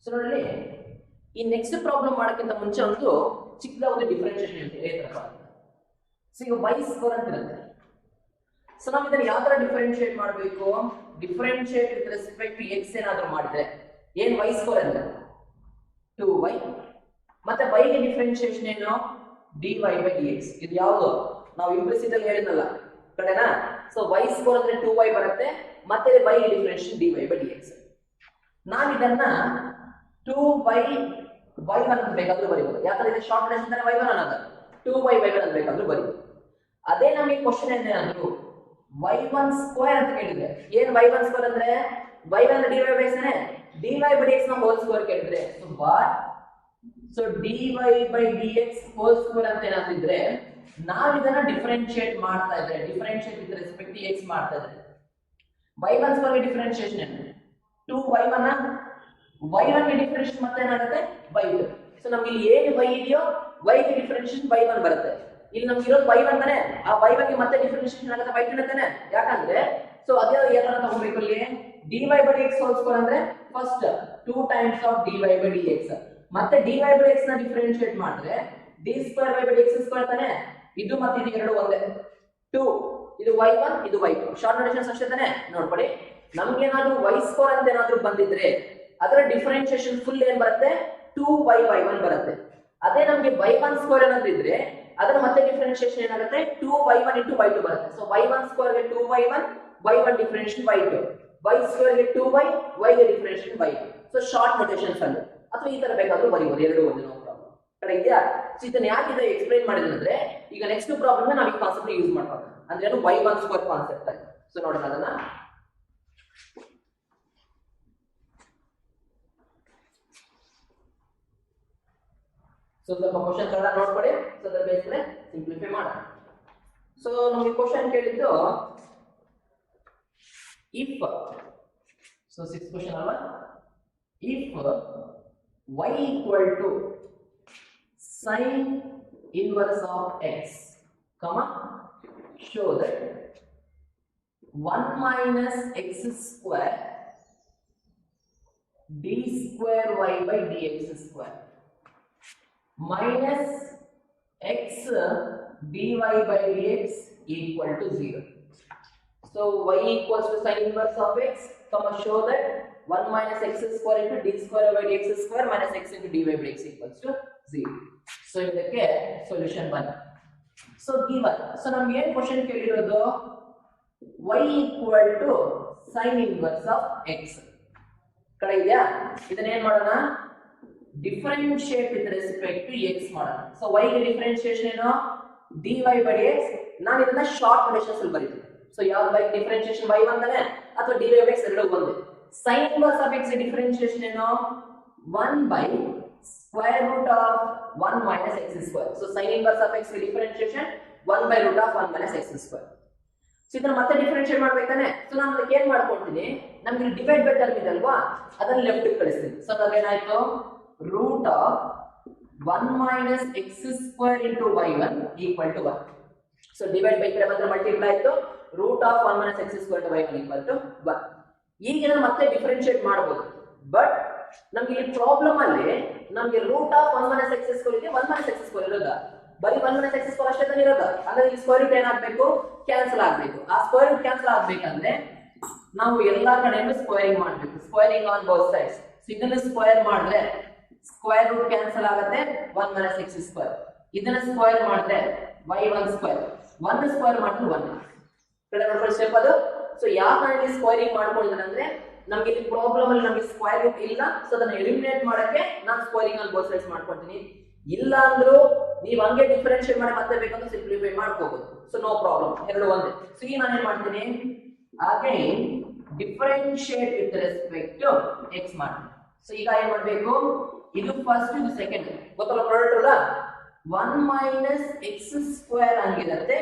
ಸೊ ನೋಡಿ, ಈ ನೆಕ್ಸ್ಟ್ ಪ್ರಾಬ್ಲಮ್ ಮಾಡೋಕ್ಕಿಂತ ಮುಂಚೆ ಒಂದು ಚಿಕ್ಕದ ಒಂದು ಡಿಫರೆನ್ಷಿಯೇಷನ್ ಅಂತ ಹೇಳ್ತಾರಪ್ಪ. ಸೊ ಈಗ y ಸ್ಕ್ವೇರ್ ಅಂತ ಇರುತ್ತೆ. ಸೊ ನಾವು ಇದನ್ನ ಯಾವ ತರ ಡಿಫರೆನ್ಶಿಯೇಟ್ ಮಾಡಬೇಕು, differentiate with respect to x ಏನಾದರೂ ಮಾಡಿದ್ರೆ ಏನ್ y ಸ್ಕ್ವೇರ್ ಅಂದ್ರೆ 2y, ಮತ್ತೆ y ಗೆ ಡಿಫರೆನ್ಶಿಯೇಷನ್ ಏನು dy by dx. ಇದು ಯಾವುದು ನಾವು ಇಂಪ್ಲಿಸಿಟ್ ಅಲ್ಲಿ ಹೇಳಿದ್ನಲ್ಲ ಕಡೆನಾ. ಸೊ y ಸ್ಕ್ವೇರ್ ಅಂದ್ರೆ 2y ಬರುತ್ತೆ, ಮತ್ತೆ y ಗೆ ಡಿಫರೆನ್ಶಿಯೇಷನ್ dy by dx. ನಾನು ಇದನ್ನ 2y y1 ಅಂತ ಬೇಕಾದ್ರೂ ಬರೀಬಹುದು. ಯಾಕಂದ್ರೆ ಇದು ಶಾರ್ಟ್ ನೋಟೇಷನ್ ತಾನೆ y1 ಅನ್ನೋದು 2y y1 ಅಂತ ಬೇಕಾದ್ರೂ ಬರೀಬಹುದು. ಅದೇ ನಮಗೆ ಕ್ವಶ್ಚನ್ ಏನೇನಾದ್ರು y1 ಸ್ಕ್ವೇರ್ ಅಂತ ಕೇಳಿದ್ರೆ ಏನು y1 ಸ್ಕ್ವೇರ್ ಅಂದ್ರೆ y1 ಅಂದ್ರೆ dy by x ನೇ dy by dx ನ ಹೋಲ್ ಸ್ಕ್ವೇರ್ ಕೇಳಿದ್ರೆ so dy by dx whole square ಅಂತ ಏನಾಗ್ತಿದ್ರೆ ನಾವು ಇದನ್ನ ಡಿಫರೆನ್ಶಿಯೇಟ್ ಮಾಡ್ತಾ ಇದ್ರೆ differentiate with respect to x ಮಾಡ್ತಾ ಇದ್ರೆ y1 ಸ್ಕ್ವೇರ್ ಗೆ ಡಿಫರೆನ್ಶಿಯೇಷನ್ ಏನು 2y1 y1 ಗೆ ಡಿಫರೆನ್ಶಿಯೇಟ್ ಮತ್ತೆ ಏನಾಗುತ್ತೆ y2. ಸೊ ನಮಗೆ ಇಲ್ಲಿ ಏನು y ಇದೆಯೋ y ಗೆ ಡಿಫರೆನ್ಶಿಯೇಷನ್ y1 ಬರುತ್ತೆ. ಇಲ್ಲಿ ನಮ್ಗೆ ಇರೋದು y1 ತಾನೆ ಆ y1 ಗೆ ಮತ್ತೆ ಡಿಫರೆನ್ಶಿಯೇಷನ್ ಆಗುತ್ತೆ y2 ತಾನೆ. ಯಾಕಂದ್ರೆ ಸೊ ಅದೇ ಏನನ್ನ ತಗೋಬೇಕು ಇಲ್ಲಿ dy by dx whole square ಅಂದ್ರೆ first 2 times of dy by dx ಮತ್ತೆ dy by dx ನ ಡಿಫರೆನ್ಶಿಯೇಟ್ ಮಾಡಿದ್ರೆ d square by dx square ತಾನೆ. ಇದು ಮತ್ತೆ ಇದು ಎರಡು ಒಂದೇ 2 ಇದು y1 ಇದು y2 ಶಾರ್ಟ್ ನೋಟೇಷನ್ ಅಷ್ಟೇ ತಾನೆ. ನೋಡ್ಕೊಳ್ಳಿ ನಮ್ಗೆ ಏನಾದ್ರೂ y ಸ್ಕ್ವೇರ್ ಅಂತ ಏನಾದ್ರೂ ಬಂದಿದ್ರೆ ಅದರ ಡಿಫರೆನ್ಶಿಯೇಷನ್ ಫುಲ್ ಏನ್ ಬರುತ್ತೆ 2y y1 ಬರುತ್ತೆ. ಅದೇ ನಮಗೆ y1 ಸ್ಕ್ವೇರ್ ಏನಾದ್ರೂ ಇದ್ರೆ ಅದರ ಮತ್ತೆ ಡಿಫರೆನ್ಶಿಯೇಷನ್ ಏನಾಗುತ್ತೆ 2y1 into y2 ಬರುತ್ತೆ. ಸೊ y1 ಸ್ಕ್ವೇರ್ ಗೆ 2y1 y1 differentiation y2 y square ಗೆ 2y y ಗೆ differentiation y2. So short notations ಅಲ್ಲಿ ಅಥವಾ ಈ ತರ ಬೇಕಾದ್ರೂ ಬರೀಬಹುದು ಎರಡು ಒಂದೇ ನೋ ಪ್ರಾಬ್ಲಮ್. ಕರೆಕ್ಟ್ ಇದೆಯಾ? ಸೊ ಇದನ್ನ ಯಾಕೆ ಇದು ಎಕ್ಸ್ಪ್ಲೈನ್ ಮಾಡಿದ್ರೆ ಅಂದ್ರೆ ಈಗ ನೆಕ್ಸ್ಟ್ ಪ್ರಾಬ್ಲಮ್ ನಾವು ಈ ಕಾನ್ಸೆಪ್ಟ್ ಯೂಸ್ ಮಾಡ್ಬೇಕು ಅಂದ್ರೆ ಏನು y1 ಸ್ಕ್ವೇರ್ ಕಾನ್ಸೆಪ್ಟ್ ಆಯ್ತು. ಸೊ ನೋಡೋಣ ಅದನ್ನ. ಸೊ ಸ್ವಲ್ಪ ಕ್ವಶನ್ ಕನ್ನಡ ನೋಡ್ಕೊಳ್ಳಿ. ಸೊ ಅದರ ಬೇಸ್ ಮೇಲೆ ಸಿಂಪ್ಲಿಫೈ ಮಾಡೋಣ. ಸೊ ನಮಗೆ ಕ್ವಶನ್ ಕೇಳಿದ್ದು if so 6th question alva if y equal to sin inverse of x comma show that 1 minus x square d square y by dx square minus x dy by dx equal to 0. So y equals to sin inverse of x, comma show that 1 minus x square into d square by dx square minus x into dy by dx equals to 0. So ಇದಕ್ಕೆ solution 1. So given. So ನಮಗೆ ಏನು question ಕೇಳಿರೋದು y equal to sin inverse of x. ಕಡೆ ಇದೆಯಾ? ಇದನ್ನ ಏನು ಮಾಡೋಣ differentiate with respect to x ಮಾಡೋಣ. So y ಗೆ ಡಿಫರೆನ್ಶಿಯೇಷನ್ ಏನು dy by dx. ನಾನು ಇದನ್ನ ಶಾರ್ಟ್ ನೋಟೇಷನ್ಸ್ ಅಲ್ಲಿ ಬರೀತೀನಿ. ಸೊ ಯಾವ್ದು ಬೈ ಡಿಫರೆನ್ಶಿಯೇಷನ್ y1 ತಾನೆ ಅಥವಾ dy by x ಎರಡು ಒಂದೇ. sin inverse of x differentiation ಏನು 1 by square root of 1 minus x square. So sin inverse of x differentiation 1 by root of 1 minus x square. So ಇದನ್ನ ಮತ್ತೆ differentiate ಮಾಡ್ಬೇಕಾನೆ. So ನಾನು ಅದಕ್ಕೆ ಏನ್ ಮಾಡ್ಕೊಳ್ತೀನಿ ನಮಗೆ ಡಿವೈಡ್ ಬೈ ಟರ್ಮ್ ಇದೆ ಅಲ್ವಾ ಅದನ್ನ ಲೆಫ್ಟ್ ಗೆ ಕಳಿಸ್ತೀನಿ. ಸೊ ಅದಾಗ ಏನಾಯ್ತು root of 1 minus x square into y1 equal to 1. So divide by ಕಡೆ ಬಂದ್ರೆ ಮಲ್ಟಿಪ್ಲೈ ಆಯ್ತು root of 1 minus x square into y1 equal to 1. ಈಗ ಇದನ್ನ ಮತ್ತೆ ಡಿಫರೆನ್ಶಿಯೇಟ್ ಮಾಡಬಹುದು. ಬಟ್ ನಮಗೆ ಈ ಪ್ರಾಬ್ಲಮ್ ಅಲ್ಲಿ ನಮಗೆ root of 1 minus x square ಇದೆ 1 minus x square ಇರೋದ ಬರೀ 1 minus x square ಅಷ್ಟೇ ತಾನೇ ಇರೋದು. ಅಂದ್ರೆ ಇಲ್ಲಿ ಸ್ಕ್ವೇರ್ ರೂಟ್ ಏನಾಗಬೇಕು ಕ್ಯಾನ್ಸಲ್ ಆಗಬೇಕು. ಆ ಸ್ಕ್ವೇರ್ ರೂಟ್ ಕ್ಯಾನ್ಸಲ್ ಆಗಬೇಕಂದ್ರೆ ನಾವು ಎಲ್ಲಾ ಕಡೆಯಿಂದ ಸ್ಕ್ವೇರಿಂಗ್ ಮಾಡಬೇಕು. Squaring on both sides. ಇದನ್ನ ಸ್ಕ್ವೇರ್ ಮಾಡಿದ್ರೆ ಸ್ಕ್ವೇರ್ ರೂಟ್ ಕ್ಯಾನ್ಸಲ್ ಆಗುತ್ತೆ 1 minus x square. ಇದನ್ನ ಸ್ಕ್ವೇರ್ ಮಾಡಿದ್ರೆ y1 ಸ್ಕ್ವೇರ್ 1 ಸ್ಕ್ವೇರ್ ಮಾಡಿದ್ರೆ 1 ಕಡೆ ನೋಡ್ಕೊಳ್ಳಿ ಸ್ಟೆಪ್ ಅದು. ಸೊ ಯಾಕೆ ಇಲ್ಲಿ ಸ್ಕ್ವೇರಿಂಗ್ ಮಾಡ್ಕೊಂಡಿದ್ದಾನೆ ಅಂದ್ರೆ ನಮಗೆ ಇಲ್ಲಿ ಪ್ರಾಬ್ಲಮ್ ಅಲ್ಲಿ ನಮಗೆ ಸ್ಕ್ವೇರ್ ರೂಟ್ ಇಲ್ಲ. ಸೊ ಅದನ್ನ ಎಲಿಮಿನೇಟ್ ಮಾಡಕ್ಕೆ ನಾನು ಸ್ಕ್ವೇರಿಂಗ್ ಆನ್ ಬೋತ್ ಸೈಡ್ಸ್ ಮಾಡ್ಕೊಳ್ತೀನಿ. ಇಲ್ಲ ಅಂದ್ರೂ ನೀವು ಹಂಗೆ ಡಿಫರೆನ್ಶಿಯೇಟ್ ಮಾಡಿ ಮತ್ತೆ ಬೇಕಂದ್ರೆ ಸಿಂಪ್ಲಿಫೈ ಮಾಡ್ಕೋಬಹುದು. ಸೊ ನೋ ಪ್ರಾಬ್ಲಮ್ ಎರಡು ಒಂದೇ. ಸೊ ಈಗ ನಾನು ಏನ್ ಮಾಡ್ತೀನಿ again differentiate with respect to x ಮಾಡ್ತೀನಿ. ಸೊ ಈಗ ಏನ್ ಮಾಡ್ಬೇಕು ಇದು ಫಸ್ಟ್ ಇದು ಸೆಕೆಂಡ್ ಗೊತ್ತಲ್ಲ ಪ್ರಾಡಕ್ಟ್ ಅಲ್ಲ 1 minus x square ಆಗಿರುತ್ತೆ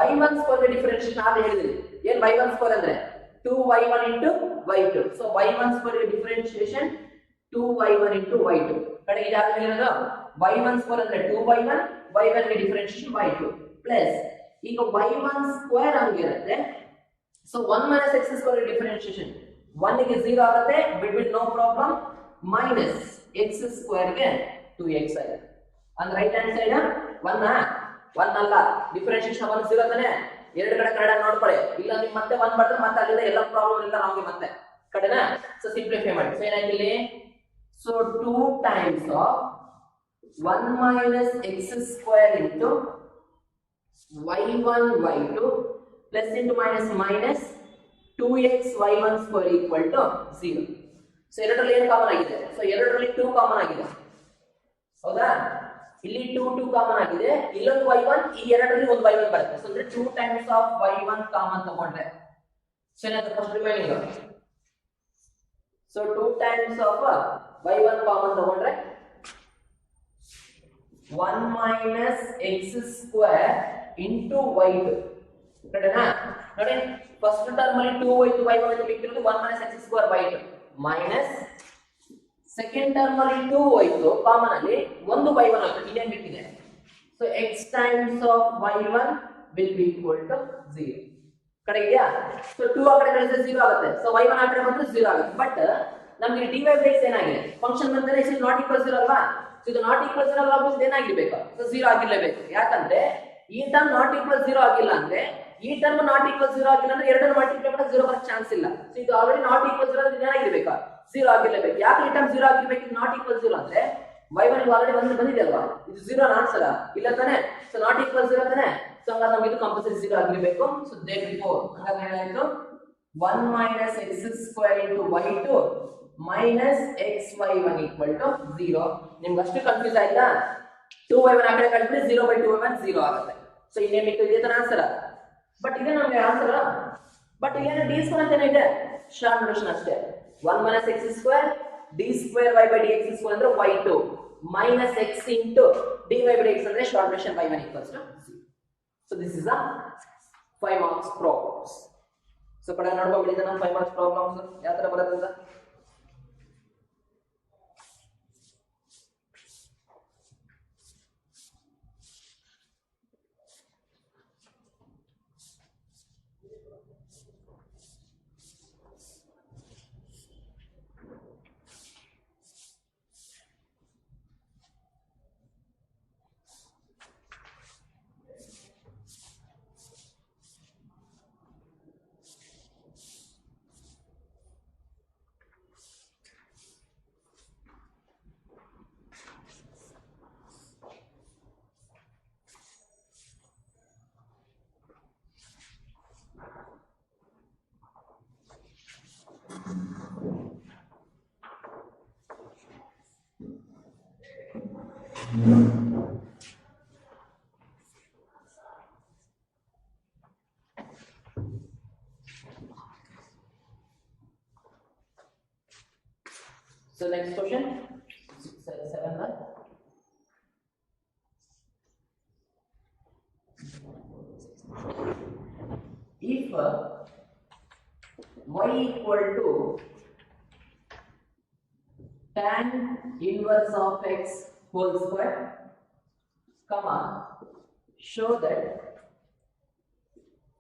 y1 ಸ್ಕ್ವೇರ್ ಡಿಫರೆನ್ಶಿಯೇಷನ್ ಆಗ ಹೇಳಿದ್ರಿ ಏನ್ y1 ಸ್ಕ್ವೇರ್ ಅಂದ್ರೆ 2y1 into y2. So y1 square differentiation 2y1 into y2 ಕಡೆ ಇದಾಗ ಹೇಳಿರೋದು y1 ಸ್ಕ್ವೇರ್ ಅಂದ್ರೆ 2y1 y1 ಗೆ ಡಿಫರೆನ್ಶಿಯೇಷನ್ y2 ಪ್ಲಸ್ ಈಗ y1 ಸ್ಕ್ವೇರ್ ಆಗಿರುತ್ತೆ. So 1 minus x square differentiation 1 ಗೆ 0 ಆಗುತ್ತೆ between no problem minus x square ಗೆ 2x ಆಗುತ್ತೆ. ಅಂದ್ರೆ ರೈಟ್ ಹ್ಯಾಂಡ್ ಸೈಡ್ 1 ಅಲ್ಲ ಡಿಫರೆನ್ಶಿಯೇಷನ್ 1 0 ತಾನೆ. ಎರಡು ಕಡೆ ಕರೆಕ್ಟ್ ಆಗಿ ನೋಡ್ಕೊಳ್ಳಿ. ಇಲ್ಲ ನೀವು ಮತ್ತೆ 1 ಬರ್ತಾರೆ ಮತ್ತೆ ಅಲ್ಲಿಂದ ಎಲ್ಲ ಪ್ರಾಬ್ಲಮ್ ಇಲ್ಲ ನಮಗೆ ಮತ್ತೆ ಕಡೆನಾ. ಸೊ ಸಿಂಪ್ಲಿಫೈ ಮಾಡಿ. ಸೊ ಏನಾಯ್ತು ಇಲ್ಲಿ so 2 times of 1 minus x square into y1 y2 plus into minus minus 2x y1 square equal to 0. So ಎರಡರಲ್ಲಿ ಏನು ಕಾಮನ್ ಆಗಿದೆ? ಸೊ ಎರಡರಲ್ಲಿ 2 ಕಾಮನ್ ಆಗಿದೆ, ಹೌದಾ? ಇಲ್ಲಿ 2 ಕಾಮನ್ ಆಗಿದೆ, ಇಲ್ಲೊಂದು y1, ಈ ಎರಡರಲ್ಲಿ ಒಂದು y1 ಬರುತ್ತೆ. ಸೊ ಅಂದ್ರೆ 2 ಟೈಮ್ಸ್ ಆಫ್ y1 ಕಾಮನ್ ತಗೊಂಡ್ರೆ ಸೊ ಏನಾಗುತ್ತೆ? First remaining, so 2 times of y1 common ತಗೊಂಡ್ರೆ 1 minus x square into y2, ಕರೆಕ್ಟಾ? ನೋಡಿ, ಫಸ್ಟ್ ಟರ್ಮ್ ಅಲ್ಲಿ 2 ಹೋಯ್ತು, y1 ಅಂತ ಬಿಟ್ಟಿರೋದು 1 minus x square y2 minus second term ಅಲ್ಲಿ 2 ಹೋಯ್ತು, ಕಾಮನ್ ಅಲ್ಲಿ ಒಂದು y1 ಆಯ್ತು, ಇನ್ನೇನ್ ಬಿಟ್ಟಿದೆ? So x times of y1 will be equal to 0. ಕಡೆ ಇದೆಯಾ? ಸೊ 2 ಆ ಕಡೆ ಕಳಿಸಿದ್ರೆ 0 ಆಗುತ್ತೆ, ಸೊ y1 ಆ ಕಡೆ ಬಂದ್ರೆ 0 ಆಗುತ್ತೆ. ಬಟ್ ನಮಗೆ dy by x ಏನಾಗಿದೆ? ಫಂಕ್ಷನ್ ಬಂದ್ರೆ x is not equal 0 ಅಲ್ವಾ? ಸೊ ಇದು ನಾಟ್ ಈಕ್ವಲ್ 0 ಅಲ್ವಾ? ಏನಾಗಿರ್ಬೇಕು? ಸೊ 0 ಆಗಿರಲೇಬೇಕು. ಯಾಕಂದ್ರೆ ಈ ಟರ್ಮ್ ನಾಟ್ ಈಕ್ವಲ್ 0 ಆಗಿಲ್ಲ ಅಂದ್ರೆ, ಈ ಟರ್ಮ್ ನಾಟ್ ಈಕ್ವಲ್ 0 ಆಗಿಲ್ಲ ಅಂದ್ರೆ ಎರಡನ್ನು ಮಲ್ಟಿಪ್ಲೈ ಮಾಡಿದ್ರೆ 0 ಬರಕ್ಕೆ ಚಾನ್ಸ್ ಇಲ್ಲ. ಸೊ ಇದು ಆಲ್ರೆಡಿ ನಾಟ್ ಈಕ್ವಲ್ 0 ಅಂದ್ರೆ ಏನಾಗಿರ್ಬೇಕು? 0 ಆಗಿರಲೇಬೇಕು. ಯಾಕೆ ಈ ಟರ್ಮ್ 0 ಆಗಿರ್ಬೇಕು? ಇದು ನಾಟ್ ಈಕ್ವಲ್ 0 ಅಂದ್ರೆ y1 ಆಲ್ರೆಡಿ ಬಂದಿದೆ ಅಲ್ವಾ? ಇದು 0 ಆನ್ಸರ್ ಇಲ್ಲ ತಾನೆ? ಸೊ ನಾಟ್ ಈಕ್ವಲ್ 0 ತಾನೆ? ಸೊ ಹಂಗಾದ್ರೆ ನಮಗೆ ಇದು ಕಂಪಲ್ಸರಿ 0 ಆಗಿರಬೇಕು. ಸೊ ದೇರ್ ಬಿಫೋರ್ ಹಂಗಾದ್ರೆ ಏನಾಯ್ತು? 1 minus x square into y2 minus xy1 equal to 0. ನಿಮ್ಗೆ ಅಷ್ಟು ಕನ್ಫ್ಯೂಸ್ ಆಯ್ತಾ? 2y1 ಆ ಕಡೆ ಕಳಿಸಿದ್ರೆ 0 by 2y1 0 ಆಗುತ್ತೆ. ಸೊ ಇನ್ನೇನು ಮಿಕ್ಕಿದೆ ಇದೇ ತರ ಆನ್ಸರ್. ಬಟ್ ಇದೆ ನಮಗೆ ಆನ್ಸರ್, ಬಟ್ ಇಲ್ಲೇನು ಡಿ ಸ್ಕ್ವೇರ್ ಅಂತ ಇದೆ, ಶಾರ್ಟ್ ನೋಟೇಷನ್ ಅಷ್ಟೇ. 1 minus x square d square y by dx square ಅಂದ್ರೆ y2 minus x into dy by dx ಅಂದ್ರೆ short notation y1 equals to 0. So this is a 5 marks problems. So ಕಡೆ ನೋಡ್ಬೋದು ಇದನ್ನ 5 marks problems ಯಾವ ತರ ಬರುತ್ತೆ ಅಂತ. So next question, 7 if y equal to tan inverse of x whole square, comma, show that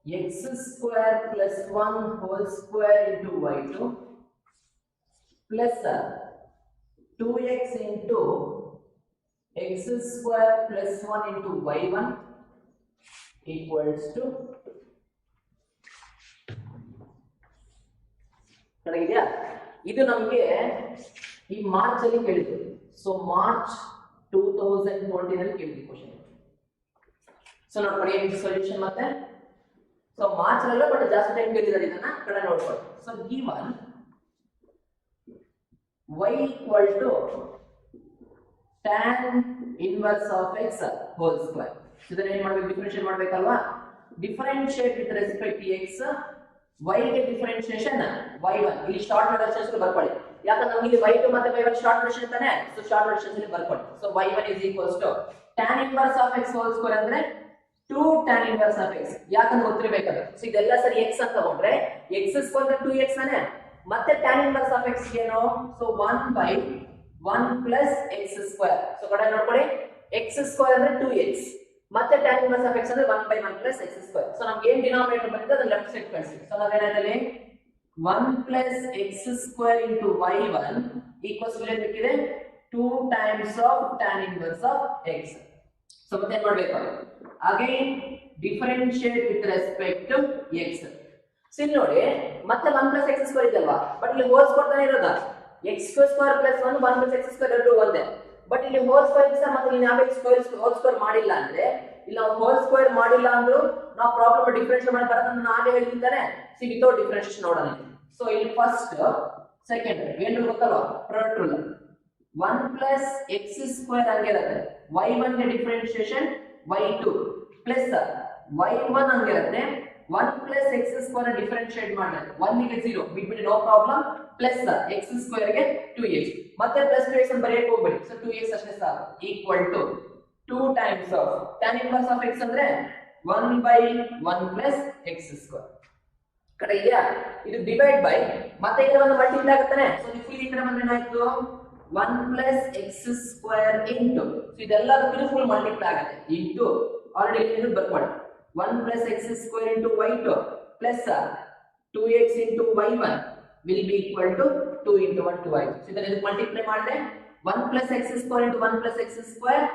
x square plus 1 whole square into y2 plus 2x into x square plus 1 into y1 equals to ಕರೆಕ್ಟಾ? ಇದು ನಮಗೆ ಈ March ಅಲ್ಲಿ ಕೇಳಿದ್ರು. So March 2020 ನಲ್ಲಿ ಕೇಳಿದ್ರು question. So ನೋಡಿ solution ಮತ್ತೆ. ಸೊ ಮಾರ್ಚ್ ಅಲ್ಲ ಬಟ್ ಜಾಸ್ತಿ ಟೈಮ್ ಕೇಳಿದ್ದಾರೆ, ಇದನ್ನ ಕಡೆ ನೋಡ್ಕೊಳ್ಳಿ. So given y equal to tan inverse of x whole square. ಇದನ್ನ ಏನು ಮಾಡಬೇಕು? ಡಿಫರೆನ್ಷಿಯೇಟ್ ಮಾಡಬೇಕಲ್ವಾ? Differentiate with respect to x, y ಗೆ ಡಿಫರೆನ್ಷಿಯೇಷನ್ y1. ಇಲ್ಲಿ ಶಾರ್ಟ್ ನೋಟೇಷನ್ ಬರ್ಕೊಳ್ಳಿ, ಯಾಕಂದ್ರೆ ನಮಗೆ ಇಲ್ಲಿ y2 ಮತ್ತೆ y1 ಶಾರ್ಟ್ ನೋಟೇಷನ್ ತಾನೆ. ಸೊ ಶಾರ್ಟ್ ನೋಟೇಷನ್ ಇಲ್ಲಿ ಬರ್ಕೊಳ್ಳಿ. So y1 is equals to tan inverse of x whole square ಅಂದ್ರೆ 2 tan inverse of x. ಯಾಕಂದ್ರೆ ಗೊತ್ತಿರಬೇಕಾದ್ರೆ ಸೊ ಇದೆಲ್ಲ ಸರಿ x ಅಂತ ತಗೊಂಡ್ರೆ x ಸ್ಕ್ವೇರ್ ಅಂದ್ರೆ 2x ತಾನೆ, ಮತ್ತೆ tan inverse of x ಏನು? So 1 by 1 plus x square. So ಕಡೆ ನೋಡ್ಕೊಳ್ಳಿ, x square ಅಂದ್ರೆ 2x ಮತ್ತೆ tan inverse of x ಅಂದ್ರೆ 1 by 1 plus x square. So ನಮಗೆ ಏನು ಡಿನಾಮಿನೇಟರ್ ಬಂದಿದೆ ಅದನ್ನ ಲೆಫ್ಟ್ ಸೈಡ್ ಕಳಿಸಿ. ಸೊ ನಾವೇನಾದಲ್ಲಿ 1 plus x square into y1 equals to ಏನು ಬೇಕಿದೆ? 2 times of tan inverse of x. ಸೊ ಮತ್ತೆ ಏನು ಮಾಡಬೇಕು? Again differentiate with respect to x. So ಇಲ್ಲಿ ನೋಡಿ ಮತ್ತೆ 1 plus x square ಇದಲ್ವಾ, ಬಟ್ ಇಲ್ಲಿ ಹೋಲ್ ಸ್ಕ್ವೇರ್ ತಾನೇ ಇರೋದಾ? x square plus 1 plus x square ಎರಡು ಒಂದೇ. ಬಟ್ ಇಲ್ಲಿ ಹೋಲ್ ಸ್ಕ್ವೇರ್ ಸರ್ ಮತ್ತೆ ಇಲ್ಲಿ ನಾವೇ ಹೋಲ್ ಸ್ಕ್ವೇರ್ ಮಾಡಿಲ್ಲ ಅಂದ್ರೆ, ಇಲ್ಲ ಹೋಲ್ ಸ್ಕ್ವೇರ್ ಮಾಡಿಲ್ಲ ಅಂದ್ರು ನಾವು ಪ್ರಾಬ್ಲಮ್ ಡಿಫರೆನ್ಷಿಯೇಟ್ ಮಾಡಿ ಬರೋದನ್ನ ನಾನು ಆಗೇ ಹೇಳಿದ್ದಾನೆ. ಸಿ ವಿತೌಟ್ ಡಿಫರೆನ್ಷಿಯೇಷನ್ ನೋಡೋಣ. ಸೊ ಇಲ್ಲಿ ಫಸ್ಟ್ ಸೆಕೆಂಡ್ ಏನ್ ರೂಲ್ ಗೊತ್ತಲ್ವಾ product rule 1 plus x square ಹಂಗಿರುತ್ತೆ y1 ಗೆ ಡಿಫರೆನ್ಷಿಯೇಷನ್ y2 ಪ್ಲಸ್ y1 ಹಂಗಿರುತ್ತೆ 1 plus x square ಡಿಫರೆನ್ಷಿಯೇಟ್ ಮಾಡಿದ್ರೆ 1 ಗೆ 0 ಬಿಟ್ಬಿಡಿ no problem plus x square ಗೆ 2x ಮತ್ತೆ ಪ್ಲಸ್ 2x ಅಂತ ಬರೆಯಕ್ಕೆ ಹೋಗ್ಬೇಡಿ ಸೊ 2x ಅಷ್ಟೇ ಸಾಕು equal to 2 times of tan inverse of x ಅಂದ್ರೆ 1 by 1 plus x square ಕಡೆ ಇದೆಯಾ ಇದು ಡಿವೈಡ್ ಬೈ ಮತ್ತೆ ಇದರ ಒಂದು ಮಲ್ಟಿಪ್ಲೈ ಆಗುತ್ತಾನೆ ಸೊ ನೀವು ಫುಲ್ ಈ ಕಡೆ ಬಂದ್ರೆ ಏನಾಯ್ತು 1 plus x square into so ಇದೆಲ್ಲದಕ್ಕೂ ಫುಲ್ ಮಲ್ಟಿಪ್ಲೈ ಆಗುತ್ತೆ into ಆಲ್ರೆಡಿ ಇಲ್ಲಿ ಬರ್ಕೊಳ್ಳಿ 1 plus x square into y2 plus 2x into y1 will be equal to 2 into 1 2y so ಇದನ್ನ ಮಲ್ಟಿಪ್ಲೈ ಮಾಡಿದ್ರೆ 1 plus x square into 1 plus x square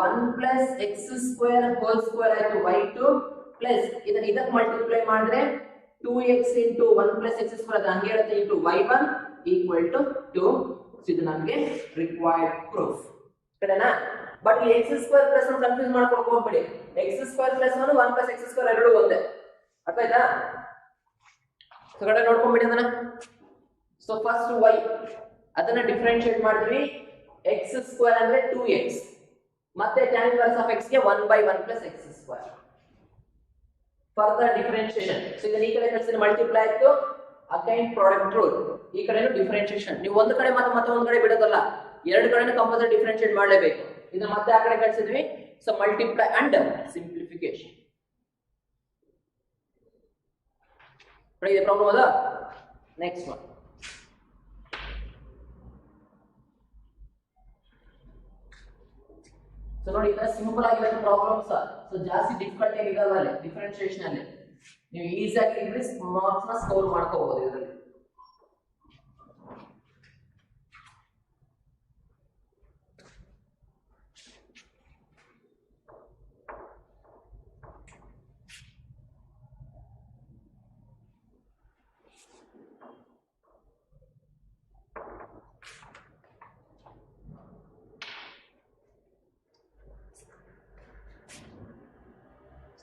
1 plus x square whole square ಆಯ್ತು y2 plus ಇದಕ್ಕೆ multiply ಮಾಡಿದ್ರೆ 2x into 1 plus x square ಅದು ಹಂಗೆ ಇರುತ್ತೆ into y1 equal to 2 so ಇದು ನಮಗೆ ರಿಕ್ವೈರ್ಡ್ ಪ್ರೂಫ್ ಕರೆನಾ ಬಟ್ ಈ x square plus ಅನ್ನು ಕನ್ಫ್ಯೂಸ್ ಮಾಡ್ಕೊಳ್ಳೋಕೆ ಹೋಗಬೇಡಿ x square plus 1 1 plus x square ಎರಡೂ ಒಂದೇ ಅರ್ಥ ಆಯ್ತಾ ಸೊ ಕಡೆ ನೋಡ್ಕೊಂಬಿಡಿ ಅದನ್ನ ಸೊ ಫಸ್ಟ್ y ಅದನ್ನ ಡಿಫರೆನ್ಷಿಯೇಟ್ ಮಾಡಿದ್ವಿ x square ಅಂದ್ರೆ 2x ಮತ್ತೆ tan inverse of x ಗೆ 1 by 1 plus x square further differentiation so ಇದನ್ನ ಈ ಕಡೆ ಕಳಿಸಿದ್ರೆ ಮಲ್ಟಿಪ್ಲೈ ಆಯ್ತು ಅಗೈನ್ ಪ್ರಾಡಕ್ಟ್ ರೂಲ್ ಈ ಕಡೆನೂ ಡಿಫರೆನ್ಷಿಯೇಷನ್ ನೀವು ಒಂದು ಕಡೆ ಮತ್ತೆ ಒಂದು ಕಡೆ ಬಿಡೋದಲ್ಲ ಎರಡು ಕಡೆನೂ ಕಂಪಲ್ಸರಿ ಡಿಫರೆನ್ಷಿಯೇಟ್ ಮಾಡಲೇಬೇಕು ಇದನ್ನ ಮತ್ತೆ ಆ ಕಡೆ ಕಳಿಸಿದ್ವಿ ಸೊ ಮಲ್ಟಿಪ್ಲೈ ಅಂಡ್ ಸಿಂಪ್ಲಿಫಿಕೇಶನ್ ಇದೆ ಪ್ರಾಬ್ಲಮ್ ಅದ ನೆಕ್ಸ್ಟ್ ಒನ್ ಸೊ ನೋಡಿ ಇದರ ಸಿಂಪಲ್ ಆಗಿರೋ ಪ್ರಾಬ್ಲಮ್ಸ್ ಸೊ ಜಾಸ್ತಿ ಡಿಫಿಕಲ್ಟ್ ಆಗಿ ಇರಲ್ಲ ಡಿಫರೆನ್ಷಿಯೇಷನ್ ಅಲ್ಲಿ ನೀವು ಈಸಿಯಾಗಿ ಇಂಗ್ಲಿಷ್ ಮಾರ್ಕ್ಸ್ ನ ಸ್ಕೋರ್ ಮಾಡ್ಕೋಬಹುದು ಇದರಲ್ಲಿ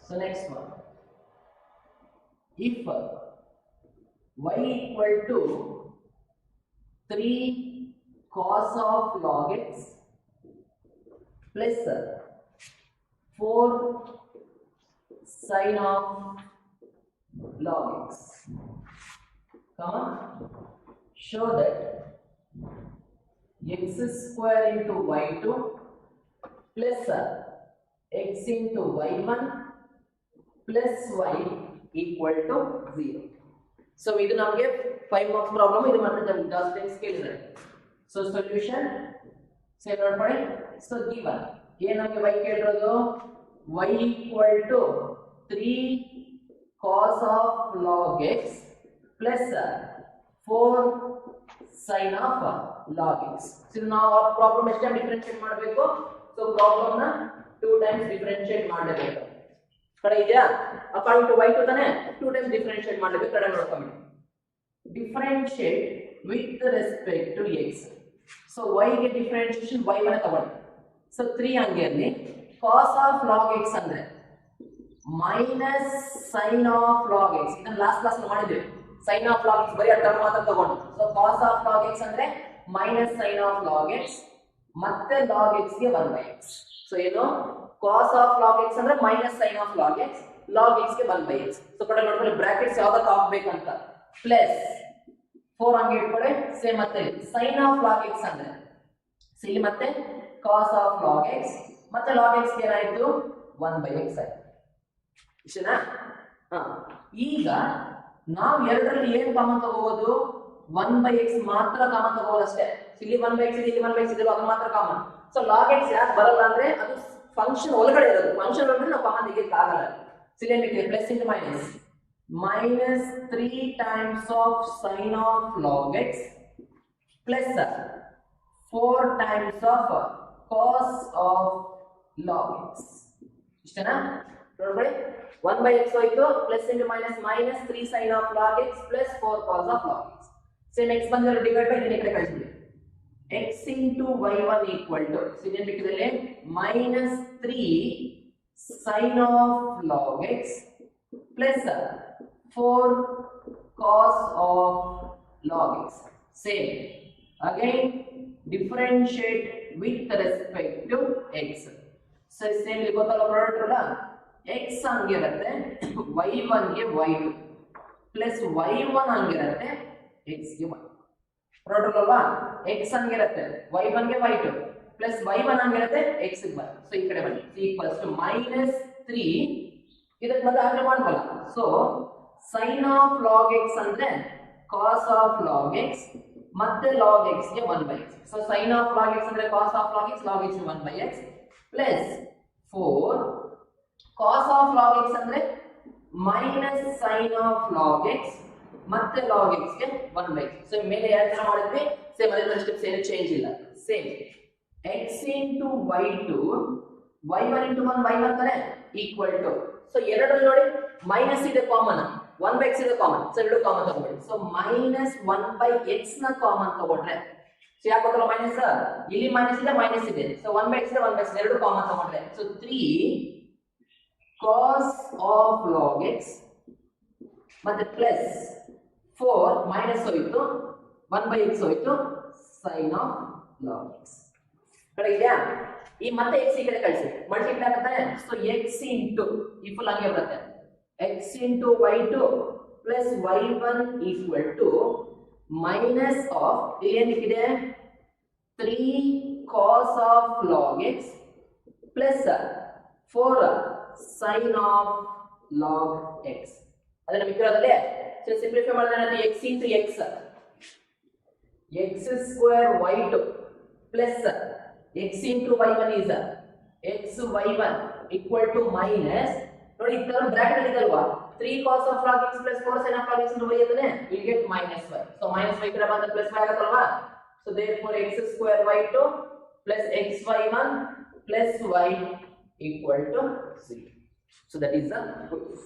So next one, if y equal to 3 cos of log x plus 4 sin of log x, comma, show that x square into y2 plus x into y1 plus y equal to 0. So ಇದು ನಮಗೆ 5 marks problem ಇದು ಮತ್ತೆ ಜಾಸ್ತಿ ಕೇಳಿದ್ದಾರೆ so solution save ಮಾಡ್ಕೊಳ್ಳಿ so given ಏನು ನಮಗೆ y ಕೇಳಿರೋದು y equal to 3 cos of log x plus 4 sin of log x so ನಾವು ಆ ಪ್ರಾಬ್ಲಮ್ ಎಷ್ಟು ಟೈಮ್ ಡಿಫರೆನ್ಷಿಯೇಟ್ ಮಾಡಬೇಕು ಸೊ ಪ್ರಾಬ್ಲಮ್ ನ 2 ಟೈಮ್ಸ್ ಡಿಫರೆನ್ಷಿಯೇಟ್ ಮಾಡಬೇಕು ಕಡೆ ಇದೆಯಾ ಅಕಾರ್ಡಿಂಗ್ ಟು y2 ತಾನೆ 2 ಟೈಮ್ಸ್ ಡಿಫರೆನ್ಷಿಯೇಟ್ ಮಾಡಬೇಕು ಕಡೆ ನೋಡ್ಕೊಂಡು differentiate with respect to x so y ಗೆ ಡಿಫರೆನ್ಷಿಯೇಷನ್ y1 ತಗೊಳ್ಳಿ ಸೊ 3 ಹಂಗೆ ಅಲ್ಲಿ cos of log x ಅಂದ್ರೆ minus sin of log x ಇದನ್ನ ಲಾಸ್ಟ್ ಕ್ಲಾಸ್ ಅಲ್ಲಿ ಮಾಡಿದ್ವಿ sin of log x ಬರೀ ಆ ಟರ್ಮ್ ಮಾತ್ರ ತಗೊಂಡು so cos of log x ಅಂದ್ರೆ minus sin of log x ಮತ್ತೆ log x ಗೆ 1/x ಸೊ ಏನು cos of log x ಅಂದ್ರೆ minus sin of log x log x ಗೆ 1/x ಸೊ ಕಡೆ ನೋಡ್ಕೊಳ್ಳಿ ಬ್ರಾಕೆಟ್ಸ್ ಯಾವ್ದಕ್ಕೆ ಹಾಕಬೇಕಂತ ಪ್ಲಸ್ 4 ಹಂಗೆ ಇಟ್ಕೊಳ್ಳಿ ಸೇಮ್ ಮತ್ತೆ sin of log x ಅಂದ್ರೆ ಇಲ್ಲಿ ಮತ್ತೆ cos of log x ಮತ್ತೆ log x ಗೆ ಏನಾಯ್ತು 1/x ಆಯ್ತು ಇಷ್ಟನಾ ಈಗ ನಾವು ಎರಡರಲ್ಲಿ ಏನು ಕಾಮನ್ ತಗೋಬಹುದು 1/x ಮಾತ್ರ ಕಾಮನ್ ತಗೋಬಹುದು ಅಷ್ಟೇ ಇಲ್ಲಿ 1/x ಇದೆ ಇಲ್ಲಿ 1/x ಇದೆ ಅದು ಮಾತ್ರ ಕಾಮನ್ ಸೊ log x ಯಾಕೆ ಬರಲ್ಲ ಅಂದ್ರೆ ಅದು ಫಂಕ್ಷನ್ ಒಳಗಡೆ ಇರೋದು ಫಂಕ್ಷನ್ ಒಳಗಡೆ ನಾವು ಕಾಮನ್ ತೆಗೆಯಕ್ಕೆ ಆಗಲ್ಲ ಸಿಲಿಂಡ್ರಿಕ್ plus into minus 3 times of sin of log x plus 4 times of cos of log x ಇಷ್ಟನಾ ನೋಡ್ಕೊಳ್ಳಿ 1/x ಹೋಯ್ತು plus into minus 3 sin of log x plus 4 cos of log x same x ಬಂದ್ರೆ divide by ಇದನ್ನ ಈ ಕಡೆ ಕಳಿಸ್ಬಿಡಿ x into y1 equal to ಸಿಲಿಂಡ್ರಿಕ್ ಇದರಲ್ಲಿ minus 3 sin of log x plus 4 cos of log x Same. Again, differentiate with respect to x. So same ಇಲ್ಲಿ ಗೊತ್ತಲ್ಲ product rule x ಹಂಗಿರುತ್ತೆ y1 ಗೆ y2 plus y1 ಹಂಗಿರುತ್ತೆ x ಗೆ 1. Product rule ಅಲ್ವಾ x ಹಂಗಿರುತ್ತೆ y1 ಗೆ y2 plus y1 ಹಂಗಿರುತ್ತೆ x ಗೆ 1. So ಈ ಕಡೆ ಬನ್ನಿ ಈಕ್ವಲ್ಸ್ ಟು -3 ಇದಕ್ಕೆ ಮತ್ತೆ ಹಾಗೆ ಮಾಡಬಲ್ಲ. So sin of log x ಅಂದ್ರೆ cos of log x ಮತ್ತೆ log x ಗೆ 1/x. So sin of log x ಅಂದ್ರೆ cos of log x log x ಗೆ 1/x plus 4 cos of log x ಅಂದ್ರೆ minus sin of log x ಮತ್ತೆ log x ಗೆ 1/x. So ಮೇಲೆ ಯಾವ ತರ ಮಾಡಿದ್ವಿ ಸೇಮ್ ಅದೇ ತರ ಸ್ಟೆಪ್ಸ್ ಏನು ಚೇಂಜ್ ಇಲ್ಲ. Same x into y2 y1 into 1 y1 ತಾನೆ ಈಕ್ವಲ್ ಟು. ಸೊ ಎರಡರಲ್ಲಿ ನೋಡಿ ಮೈನಸ್ ಇದೆ ಕಾಮನ್ 1/x ಇದೆ ಕಾಮನ್. ಸೊ ಎರಡು ಕಾಮನ್ ತಗೊಂಡ್ಬಿಡಿ. ಸೊ -1/x ನ ಕಾಮನ್ ತಗೊಂಡ್ರೆ ಸೊ ಯಾಕೆ ಗೊತ್ತಲ್ಲ ಮೈನಸ್ ಇಲ್ಲಿ ಮೈನಸ್ ಇದೆ ಸೊ 1/x ಇದೆ 1/x ಎರಡು ಕಾಮನ್ ತಗೊಂಡ್ರೆ so 3 cos of log x ಮತ್ತೆ ಪ್ಲಸ್ 4 ಮೈನಸ್ ಹೋಯಿತು 1/x ಹೋಯಿತು sin of log x. ಕಡೆ ಇದೆಯಾ ಈ ಮತ್ತೆ x ಈ ಕಡೆ ಕಳಿಸಿ ಮಲ್ಟಿಪ್ಲೈ ಆಗುತ್ತೆ. ಸೊ x into ಈ ಫುಲ್ ಹಂಗೆ ಬರುತ್ತೆ x into y2 plus y1 equal to minus of ಏನಿದೆ 3 cos of log x plus 4 sin of log x. ಅದನ್ನ ಮಿಕ್ಕಿರೋದಲ್ಲೇ ಸೊ ಸಿಂಪ್ಲಿಫೈ ಮಾಡಿದ್ರೆ x into x square y2 plus x into y1 is x y1 equal to minus ನೋಡಿ ಇದರ bracket ಅಲ್ಲಿ ಇದಲ್ವಾ 3 cos of log x plus 4 sin of log x into y ಅದನ್ನೇ we get -y. So -y ಕಡೆ ಬಂದ್ರೆ plus y ಆಗುತ್ತಲ್ವಾ. So therefore x square y2 plus xy1 plus y equal to 0. So that is the proof.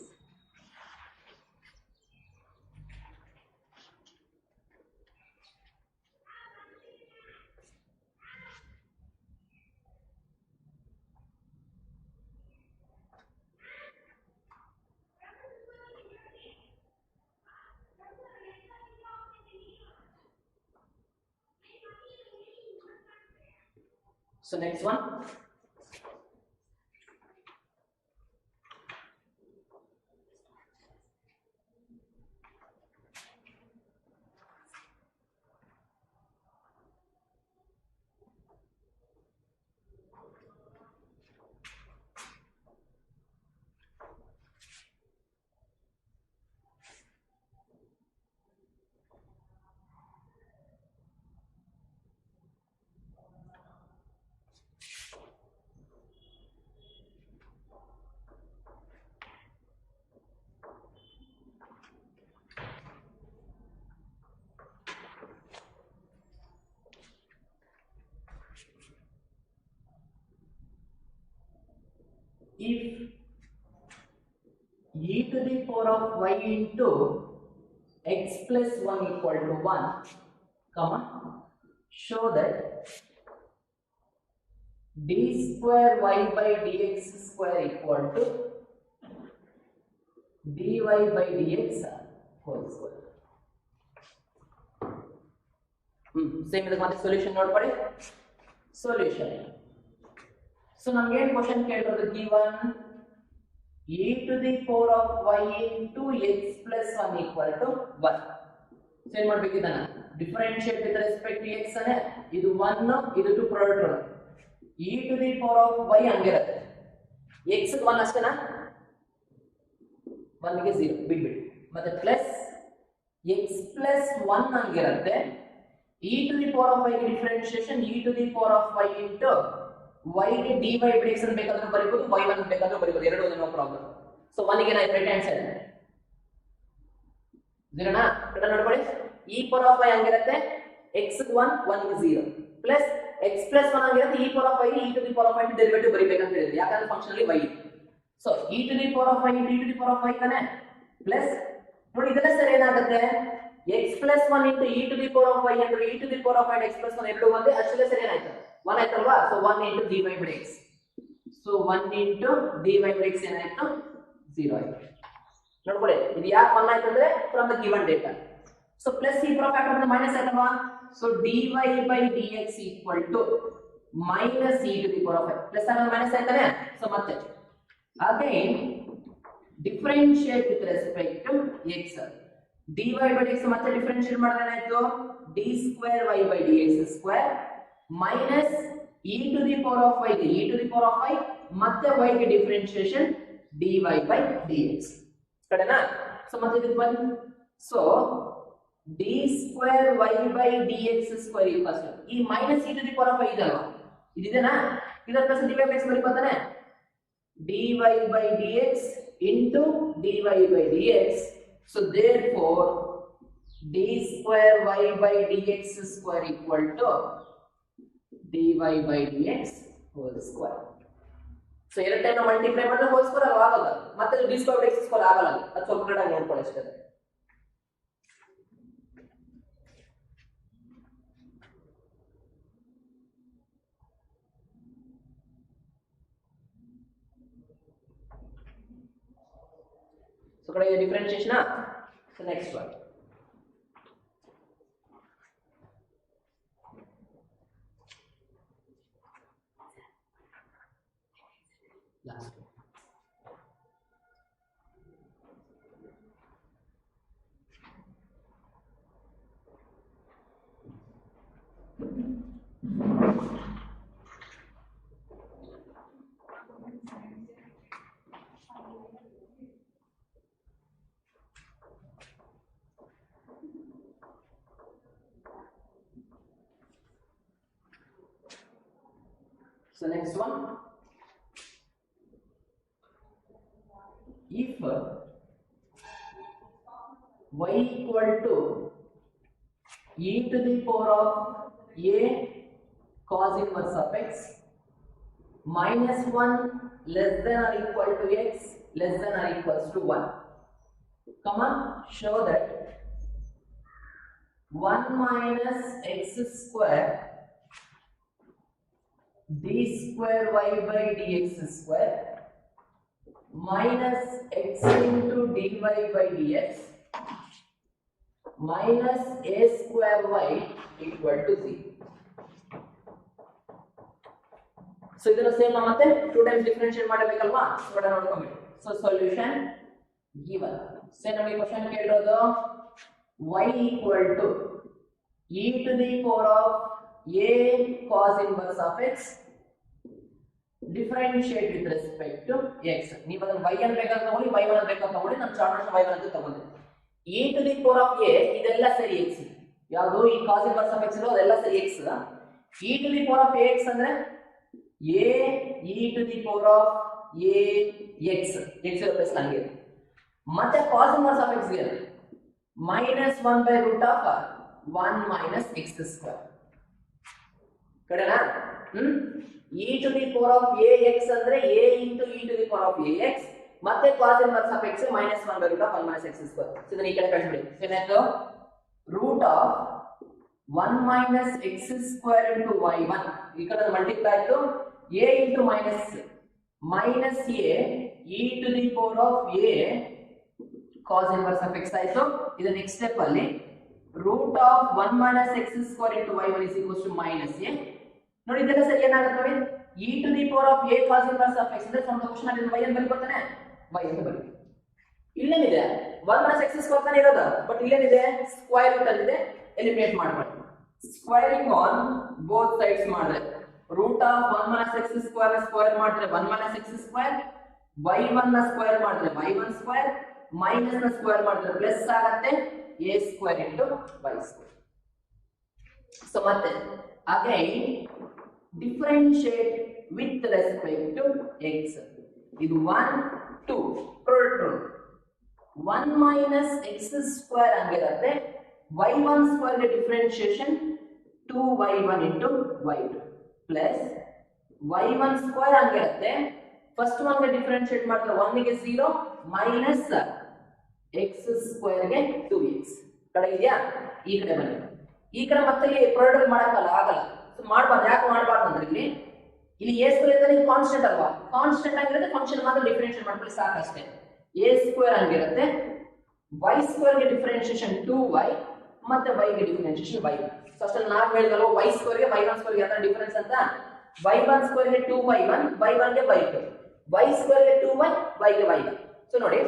So next one. If e to the power of y into x plus 1 equal to 1, comma, show that d square y by dx square equal to dy by dx whole square. Same ಇದಕ್ಕೆ ಮತ್ತೆ solution ನೋಡ್ಕೊಳ್ಳಿ. Solution so ನಮಗೆ ಏನು question ಕೇಳಿರೋದು given e to the power of y into x plus 1 equal to 1. So ಏನು ಮಾಡಬೇಕು ಇದನ್ನ differentiate with respect to x ಅನೇ ಇದು 1 ಇದು 2 product rule e to the power of y ಹಂಗಿರುತ್ತೆ x ಗೆ 1 ಅಷ್ಟೇನಾ 1 ಗೆ 0 ಬಿಟ್ಬಿಡಿ ಮತ್ತೆ ಪ್ಲಸ್ x plus 1 ಹಂಗಿರುತ್ತೆ e to the power of y ಗೆ differentiation e to the power of y into y ಗೆ dy by dx ಅಂತ ಬೇಕಾದ್ರೂ ಬರೀಬಹುದು y1 ಬೇಕಾದ್ರೂ ಬರೀಬಹುದು ಎರಡು ನೋ ಪ್ರಾಬ್ಲಮ್. ಸೊ 1 ಗೆ ರೈಟ್ ಹ್ಯಾಂಡ್ ಸೈಡ್ 0 ನಾ ಕಡೆ ನೋಡ್ಕೊಳ್ಳಿ e power of y ಹಂಗಿರುತ್ತೆ x ಗೆ 1 1 ಗೆ 0 ಪ್ಲಸ್ x plus 1 ಹಂಗಿರುತ್ತೆ e power of y e to the power of y derivative ಬರೀಬೇಕಂತ ಹೇಳಿದ್ವಿ ಯಾಕಂದ್ರೆ ಫಂಕ್ಷನ್ ಅಲ್ಲಿ y. So e to the power of y into e to the power of y ತಾನೆ plus ನೋಡಿ ಇದೆಲ್ಲ ಸರಿ ಏನಾಗುತ್ತೆ x plus 1 into e to the power of y ಅಂದ್ರೆ e to the power of y x plus 1 ಎರಡು ಒಂದೇ ಅಷ್ಟೇ ಸರಿ ಏನಾಯ್ತು 1 ಆಯ್ತಲ್ವಾ. So 1 into dy by dx. So 1 into dy by dx ಏನಾಯ್ತು 0 ಆಯ್ತು. ನೋಡ್ಕೊಳ್ಳಿ ಇದು ಯಾಕೆ 1 ಆಯ್ತು ಅಂದ್ರೆ from the given data. So plus E power factor minus ಆಯ್ತಲ್ವಾ so dy by dx equal to minus e to the power of 5 plus ಆಗೋದು minus ಆಯ್ತಾನೆ so ಮತ್ತೆ again differentiate with respect to x dy by dx ಮತ್ತೆ differentiate ಮಾಡಿದ್ರೆ ಏನಾಯ್ತು d square y by dx square minus e to the power of y e to the power of 5 ಮತ್ತೆ y ಗೆ differentiation dy by dx ಕಡೆನಾ so ಮತ್ತೆ ಇದಕ್ಕೆ ಬನ್ನಿ so d square y by dx square equals to ಈ minus e to the power of 5 ಇದಲ್ವಾ ಇದಿದೆನಾ ಇದರ plus dy by dx ಬರೀತಾನೆ dy by dx into dy by dx so therefore d square y by dx square equal to dy by dx whole square so ಎರಡು time multiply ಮಾಡಿದ್ರೆ whole square ಆಗಲ್ಲ ಮತ್ತೆ d square by dx square ಆಗಲ್ಲ ಅದು ಸ್ವಲ್ಪ ಕಡೆ ನೋಡ್ಕೊಳ್ಳಿ ಅಷ್ಟೇ So kade differentiation so next one last one So next one, if y equal to e to the power of a cos inverse of x minus 1 less than or equal to x less than or equals to 1, come on, show that 1 minus x square d square y by dx square minus x into dy by dx minus a square y equal to 0. So ಇದರ same ಮತ್ತೆ 2 times differentiate ಮಾಡಬೇಕಲ್ವಾ ನೋಡ ನೋಡ್ಕೊಂಬಿಡಿ so solution given ಸೇ ನಮಗೆ question ಕೇಳಿರೋದು y equal to e to the power of a cos inverse of x differentiate with respect to x ನೀವು ಅದನ್ನ y ಅನ್ನು ಬೇಕಾದ್ರೆ ತಗೊಳ್ಳಿ y1 ಅನ್ನು ಬೇಕಾದ್ರೆ ತಗೊಳ್ಳಿ ನಾನು ಚಾರ್ಟ್ y1 ಅಂತ ತಗೊಂಡೆ e to the power of a ಇದೆಲ್ಲ ಸರಿ x ಯಾವುದು ಈ cos inverse of x ಇರೋ ಅದೆಲ್ಲ ಸರಿ x e to the power of ax ಅಂದ್ರೆ a e to the power of a x x plus ನಂಗೆ ಮತ್ತೆ cos inverse of x ಗೆ minus 1 by root of 1 minus x square ಕರೆನಾ e to the power of ax ಅಂದ್ರೆ a into e to the power of ax ಮತ್ತೆ cos inverse of x minus 1 by root of 1 minus x square so ಇದನ್ನ ಈ ಕಡೆ ಕಳಿಸ್ಬಿಡಿ ಏನಾಯ್ತು root of 1 minus x square into y1 ಈ ಕಡೆ multiply ಆಯ್ತು a into minus a e to the power of a cos inverse of x ಆಯ್ತು ಇದು next step ಅಲ್ಲಿ root of 1 minus x square into y1 is equals to minus a ನೋಡಿ ಇದೆಲ್ಲ ಸರಿ ಏನಾಗುತ್ತೆ e to the power of a cos inverse of x ಅಂದ್ರೆ from the question ಅಲ್ಲಿ y ಅಂತ ಬರೀತಾನೆ y ಅಂತ ಬರೀ ಇಲ್ಲೇನಿದೆ 1 minus x square ತಾನೇ ಇರೋದು ಬಟ್ ಇಲ್ಲೇನಿದೆ ಸ್ಕ್ವೇರ್ ರೂಟ್ ಅಲ್ಲಿ ಇದೆ ಎಲಿಮಿನೇಟ್ ಮಾಡ್ಕೊಳ್ಳಿ ಸ್ಕ್ವೇರಿಂಗ್ ಆನ್ ಬೋತ್ ಸೈಡ್ಸ್ ಮಾಡಿದ್ರೆ root of 1 minus x square square ಮಾಡಿದ್ರೆ 1 minus x square y1 ನ ಸ್ಕ್ವೇರ್ ಮಾಡಿದ್ರೆ y1 ಸ್ಕ್ವೇರ್ ಮೈನಸ್ ನ ಸ್ಕ್ವೇರ್ ಮಾಡಿದ್ರೆ ಪ್ಲಸ್ ಆಗುತ್ತೆ a square into y square so ಮತ್ತೆ again differentiate with respect to x ಇದು 1 2 product 1 minus x square ಆಗಿರುತ್ತೆ y1 square ಗೆ differentiation 2y1 into y2 plus y1 square ಆಗಿರುತ್ತೆ first one ಗೆ differentiate ಮಾಡಿದ್ರೆ 1 ಗೆ 0 minus x square ಗೆ 2x ಕಡೆ ಇದೆಯಾ ಈ ಕಡೆ ಬನ್ನಿ ಈ ಕಡೆ ಮತ್ತೆ ಇಲ್ಲಿ ಪ್ರಾಡಕ್ಟ್ ಮಾಡಲ್ಲ ಸೊ ಮಾಡಬಾರ್ದು ಯಾಕೆ ಮಾಡಬಾರ್ದು ಅಂದ್ರೆ ಇಲ್ಲಿ a ಸ್ಕ್ವೇರ್ ಇದ್ರೆ ಇದು ಕಾನ್ಸ್ಟೆಂಟ್ ಅಲ್ವಾ ಕಾನ್ಸ್ಟೆಂಟ್ ಆಗಿರುತ್ತೆ ಫಂಕ್ಷನ್ ಮಾತ್ರ ಡಿಫರೆನ್ಶಿಯೇಟ್ ಮಾಡ್ಕೊಳ್ಳಿ ಸಾಕು ಅಷ್ಟೇ a ಸ್ಕ್ವೇರ್ ಆಗಿರುತ್ತೆ y ಸ್ಕ್ವೇರ್ ಗೆ ಡಿಫರೆನ್ಶಿಯೇಷನ್ 2y ಮತ್ತೆ y ಗೆ ಡಿಫರೆನ್ಷಿಯೇಷನ್ y. ಸೊ ಅಷ್ಟನ್ನ ನಾವು ಹೇಳಿದಲ್ವ y ಸ್ಕ್ವೇರ್ ಗೆ y1 ಸ್ಕ್ವೇರ್ ಗೆ ಯಾವ ಡಿಫರೆನ್ಸ್ ಅಂತ, y1 ಸ್ಕ್ವೇರ್ ಗೆ 2y1, y1 ಗೆ y2, y ಸ್ಕ್ವೇರ್ ಗೆ 2y, y ಗೆ y1. ಸೊ ನೋಡಿ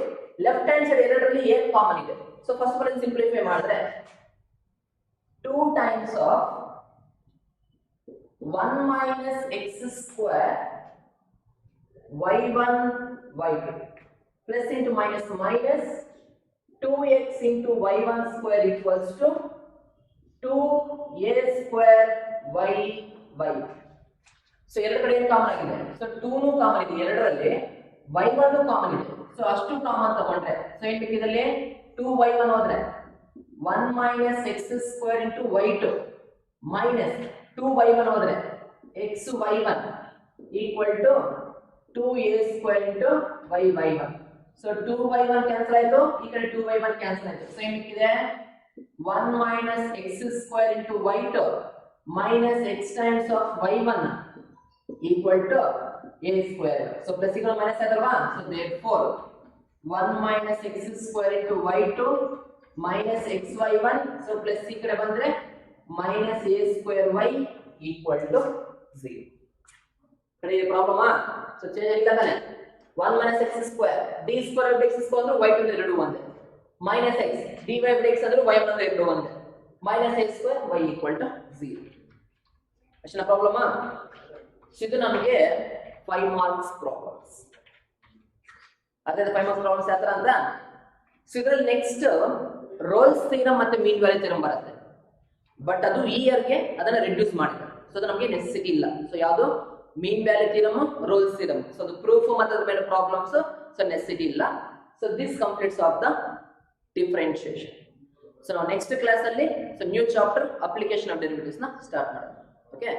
ಲೆಫ್ಟ್ ಹ್ಯಾಂಡ್ ಸೈಡ್ ಎರಡರಲ್ಲಿ ಏನು ಕಾಮನ್ ಇದೆ. So first of all simplify ಮಾಡಿದ್ರೆ 2 times of 1 minus x square y1 y2 plus into minus minus 2x into y1 square equals to 2a square y y. So ಎರಡು ಕಡೆ ಏನು common ಆಗಿದೆ, so 2 ನು common ಇದೆ ಎರಡರಲ್ಲಿ, y1 common ಇದೆ. So ಅಷ್ಟು ಕಾಮನ್ ತಗೊಂಡ್ರೆ ಸೊ ಏನು ಬೇಕಿದಲ್ಲಿ 2y1 ಹೋದ್ರೆ 1 minus x square into y2 minus 2y1 ಹೋದ್ರೆ xy1 equal to 2a square into y1. So 2y1 cancel ಆಯ್ತು, ಈ ಕಡೆ 2y1 ಕ್ಯಾನ್ಸಲ್ ಆಯ್ತು. ಸೊ ಏನು ಬೇಕಿದೆ 1 minus x square into y2 minus x times of y1 equal to a square. So plus equal minus ಆಯ್ತಲ್ವಾ, so therefore 1 minus x square into y2 minus xy1, so plus ಈ ಕಡೆ ಬಂದ್ರೆ minus a square y equal to 0. ಕಡೆ ಈ problem so change ಆಗಿಲ್ಲ ತಾನೆ. 1 minus x square d square by x square ಅಂದ್ರೆ y2 ಎರಡು ಒಂದೇ, minus x dy by x ಅಂದ್ರೆ y1 ಅಂದ್ರೆ ಎರಡು ಒಂದೇ, minus a square y equal to 0. ಅಷ್ಟೇನಾ ಪ್ರಾಬ್ಲಮ್. ಇದು ನಮಗೆ 5 marks ಪ್ರಾಬ್ಲಮ್ಸ್. ಅದೇ 5 marks ಪ್ರಾಬ್ಲಮ್ಸ್ ಯಾವ ತರ ಅಂತ, ಸೊ ಇದರಲ್ಲಿ ನೆಕ್ಸ್ಟ್ ರೋಲ್ಸ್ ಥಿಯರಮ್ ಮತ್ತೆ ಮೀನ್ ವ್ಯಾಲ್ಯೂ ಥಿಯರಮ್ ಬರುತ್ತೆ. ಬಟ್ ಅದು ಈ ಇಯರ್ಗೆ ಅದನ್ನ ರಿಡ್ಯೂಸ್ ಮಾಡಿದ್ದಾರೆ, ಸೊ ಅದು ನಮಗೆ ನೆಸೆಸಿಟಿ ಇಲ್ಲ. ಸೊ ಯಾವುದು mean value theorem, Rolle's theorem, so ಅದು ಪ್ರೂಫ್ ಮತ್ತೆ ಅದ್ರ ಮೇಲೆ ಪ್ರಾಬ್ಲಮ್ಸ್, ಸೊ ನೆಸೆಸಿಟಿ ಇಲ್ಲ. So this completes of the differentiation. So ನಾವು ನೆಕ್ಸ್ಟ್ ಕ್ಲಾಸ್ ಅಲ್ಲಿ so new chapter application of derivatives ನ ಸ್ಟಾರ್ಟ್ ಮಾಡೋಣ. ಓಕೆ.